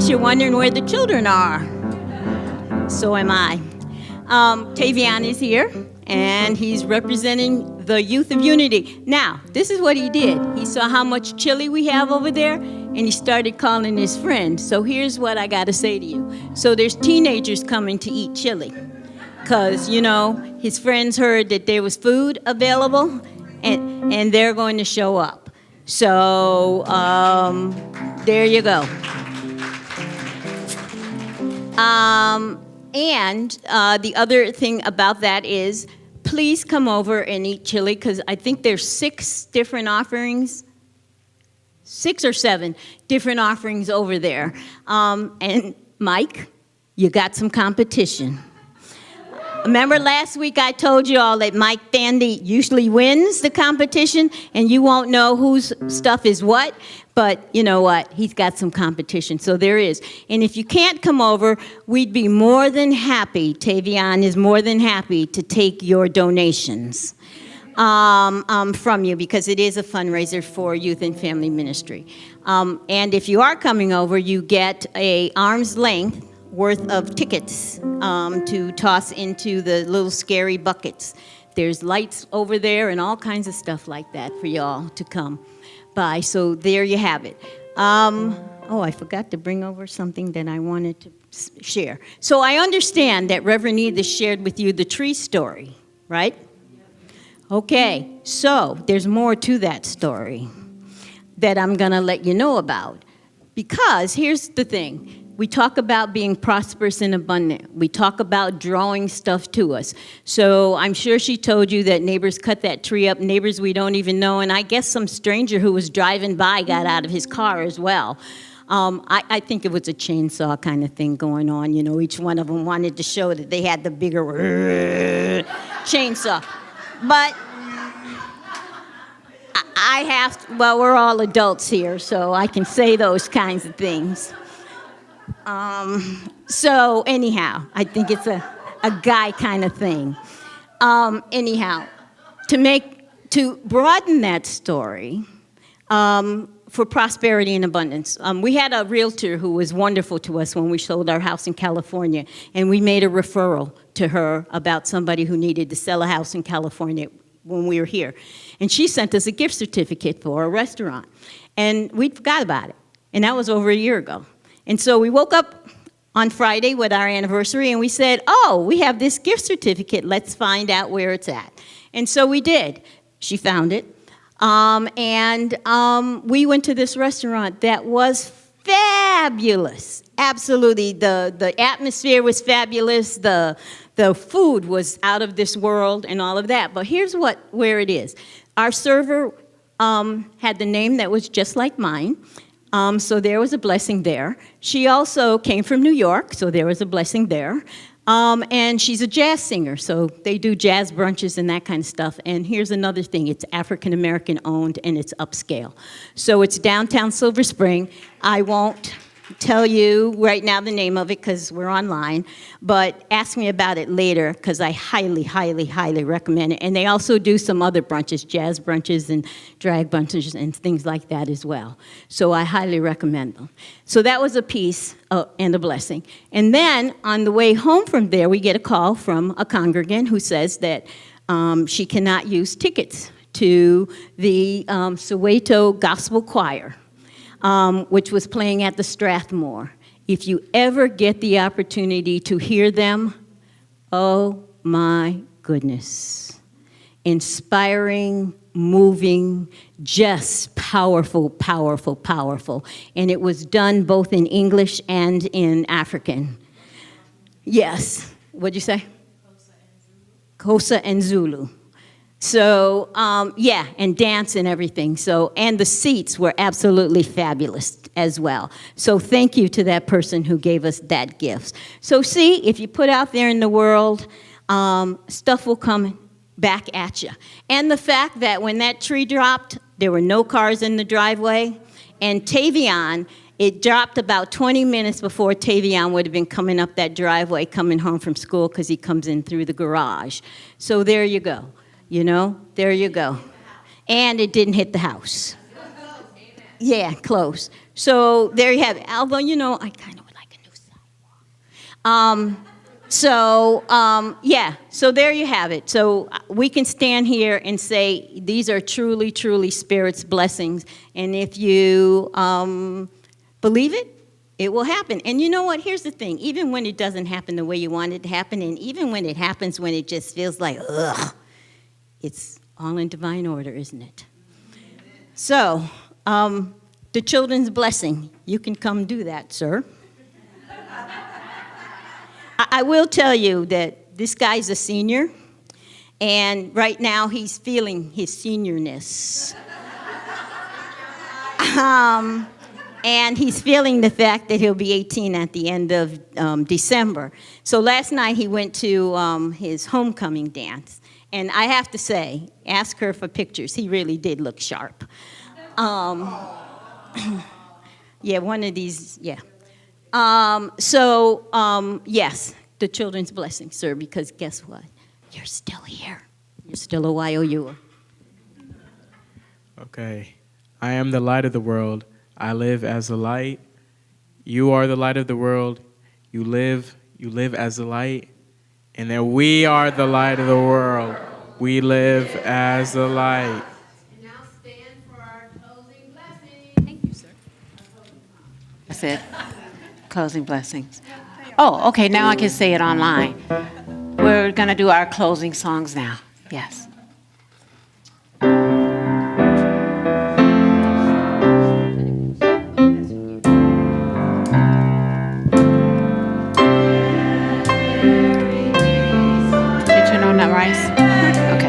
You're wondering where the children are. So am I. Tavion is here, and he's representing the Youth of Unity. Now, this is what he did. He saw how much chili we have over there, and he started calling his friends. So here's what I got to say to you. So there's teenagers coming to eat chili because, you know, his friends heard that there was food available, and they're going to show up. So there you go. And the other thing about that is, please come over and eat chili, because I think there's 6 different offerings, 6 or 7 different offerings over there. And Mike, you got some competition. Remember last week I told you all that Mike Thandi usually wins the competition, and you won't know whose stuff is what, but you know what? He's got some competition, so there is. And if you can't come over, we'd be more than happy, Tavion is more than happy to take your donations from you, because it is a fundraiser for Youth and Family Ministry. And if you are coming over, you get a arm's length worth of tickets to toss into the little scary buckets. There's lights over there and all kinds of stuff like that for y'all to come by. So there you have it. Oh, I forgot to bring over something that I wanted to share. So I understand that Reverend Edith shared with you the tree story, right? Okay, so there's more to that story that I'm going to let you know about. Because here's the thing. We talk about being prosperous and abundant. We talk about drawing stuff to us. So I'm sure she told you that neighbors cut that tree up, neighbors we don't even know, and I guess some stranger who was driving by got out of his car as well. I think it was a chainsaw kind of thing going on. You know, each one of them wanted to show that they had the bigger chainsaw. But well, we're all adults here, so I can say those kinds of things. So anyhow, I think it's a guy kind of thing. Anyhow, to broaden that story, for prosperity and abundance. We had a realtor who was wonderful to us when we sold our house in California, and we made a referral to her about somebody who needed to sell a house in California when we were here. And she sent us a gift certificate for a restaurant, and we forgot about it. And that was over a year ago. And so we woke up on Friday with our anniversary, and we said, oh, we have this gift certificate. Let's find out where it's at. And so we did. She found it. We went to this restaurant that was fabulous. Absolutely. The atmosphere was fabulous. The food was out of this world and all of that. But here's where it is. Our server had the name that was just like mine. So there was a blessing there. She also came from New York, so there was a blessing there. And she's a jazz singer, so they do jazz brunches and that kind of stuff. And here's another thing, it's African-American owned and it's upscale. So it's downtown Silver Spring. I won't tell you right now the name of it because we're online, but ask me about it later because I highly, highly, highly recommend it. And they also do some other brunches, jazz brunches and drag brunches and things like that as well. So I highly recommend them. So that was a piece and a blessing. And then on the way home from there, we get a call from a congregant who says that she cannot use tickets to the Soweto Gospel Choir. Which was playing at the Strathmore. If you ever get the opportunity to hear them, oh my goodness. Inspiring, moving, just powerful, powerful, powerful. And it was done both in English and in African. Yes. What'd you say? Xhosa and Zulu. So, yeah, and dance and everything. So, and the seats were absolutely fabulous as well. So thank you to that person who gave us that gift. So see, if you put out there in the world, stuff will come back at you. And the fact that when that tree dropped, there were no cars in the driveway. And Tavion, it dropped about 20 minutes before Tavion would have been coming up that driveway, coming home from school, because he comes in through the garage. So there you go. You know, there you go. And it didn't hit the house. Yeah, close. So there you have it. Although, you know, I kind of would like a new sidewalk. Yeah, so there you have it. So we can stand here and say these are truly, truly Spirit's blessings. And if you believe it, it will happen. And you know what? Here's the thing. Even when it doesn't happen the way you want it to happen, and even when it happens when it just feels like, ugh, it's all in divine order, isn't it? So, the children's blessing. You can come do that, sir. I will tell you that this guy's a senior, and right now he's feeling his seniorness. And he's feeling the fact that he'll be 18 at the end of December. So last night he went to his homecoming dance. And I have to say, ask her for pictures. He really did look sharp. Yeah, one of these, yeah. Yes, the children's blessing, sir, because guess what? You're still here. You're still a YOUer. Okay. I am the light of the world. I live as the light. You are the light of the world. You live as the light. And then we are the light of the world. We live as the light. And now stand for our closing blessing. Thank you, sir. That's it. Closing blessings. Oh, okay, now I can say it online. We're going to do our closing songs now. Yes. Rice? Okay.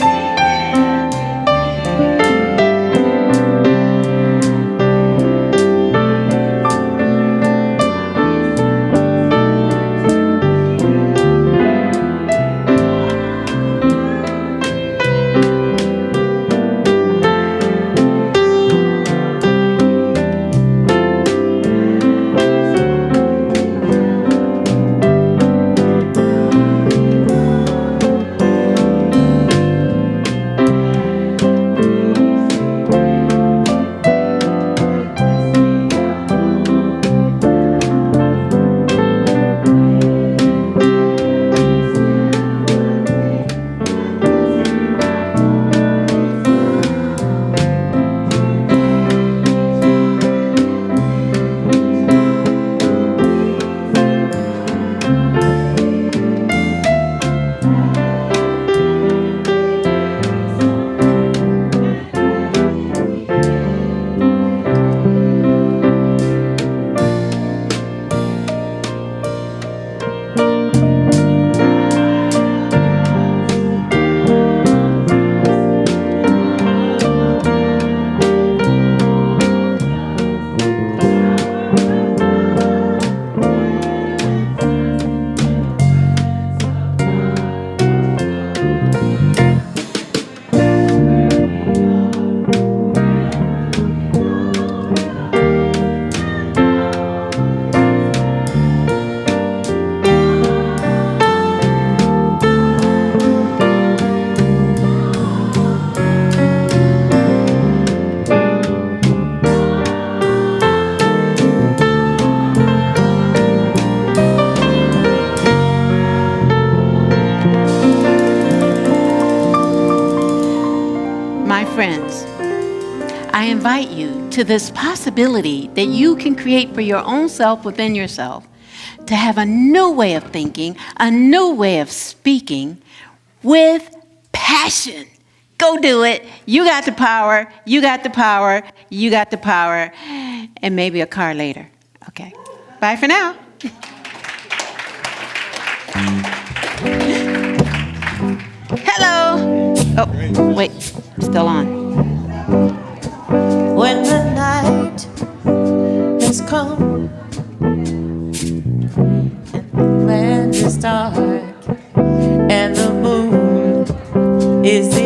I invite you to this possibility that you can create for your own self within yourself, to have a new way of thinking, a new way of speaking with passion. Go do it. You got the power. You got the power. You got the power. And maybe a car later. Okay. Bye for now. Hello. Oh, wait. Still on. When the night has come and the land is dark and the moon is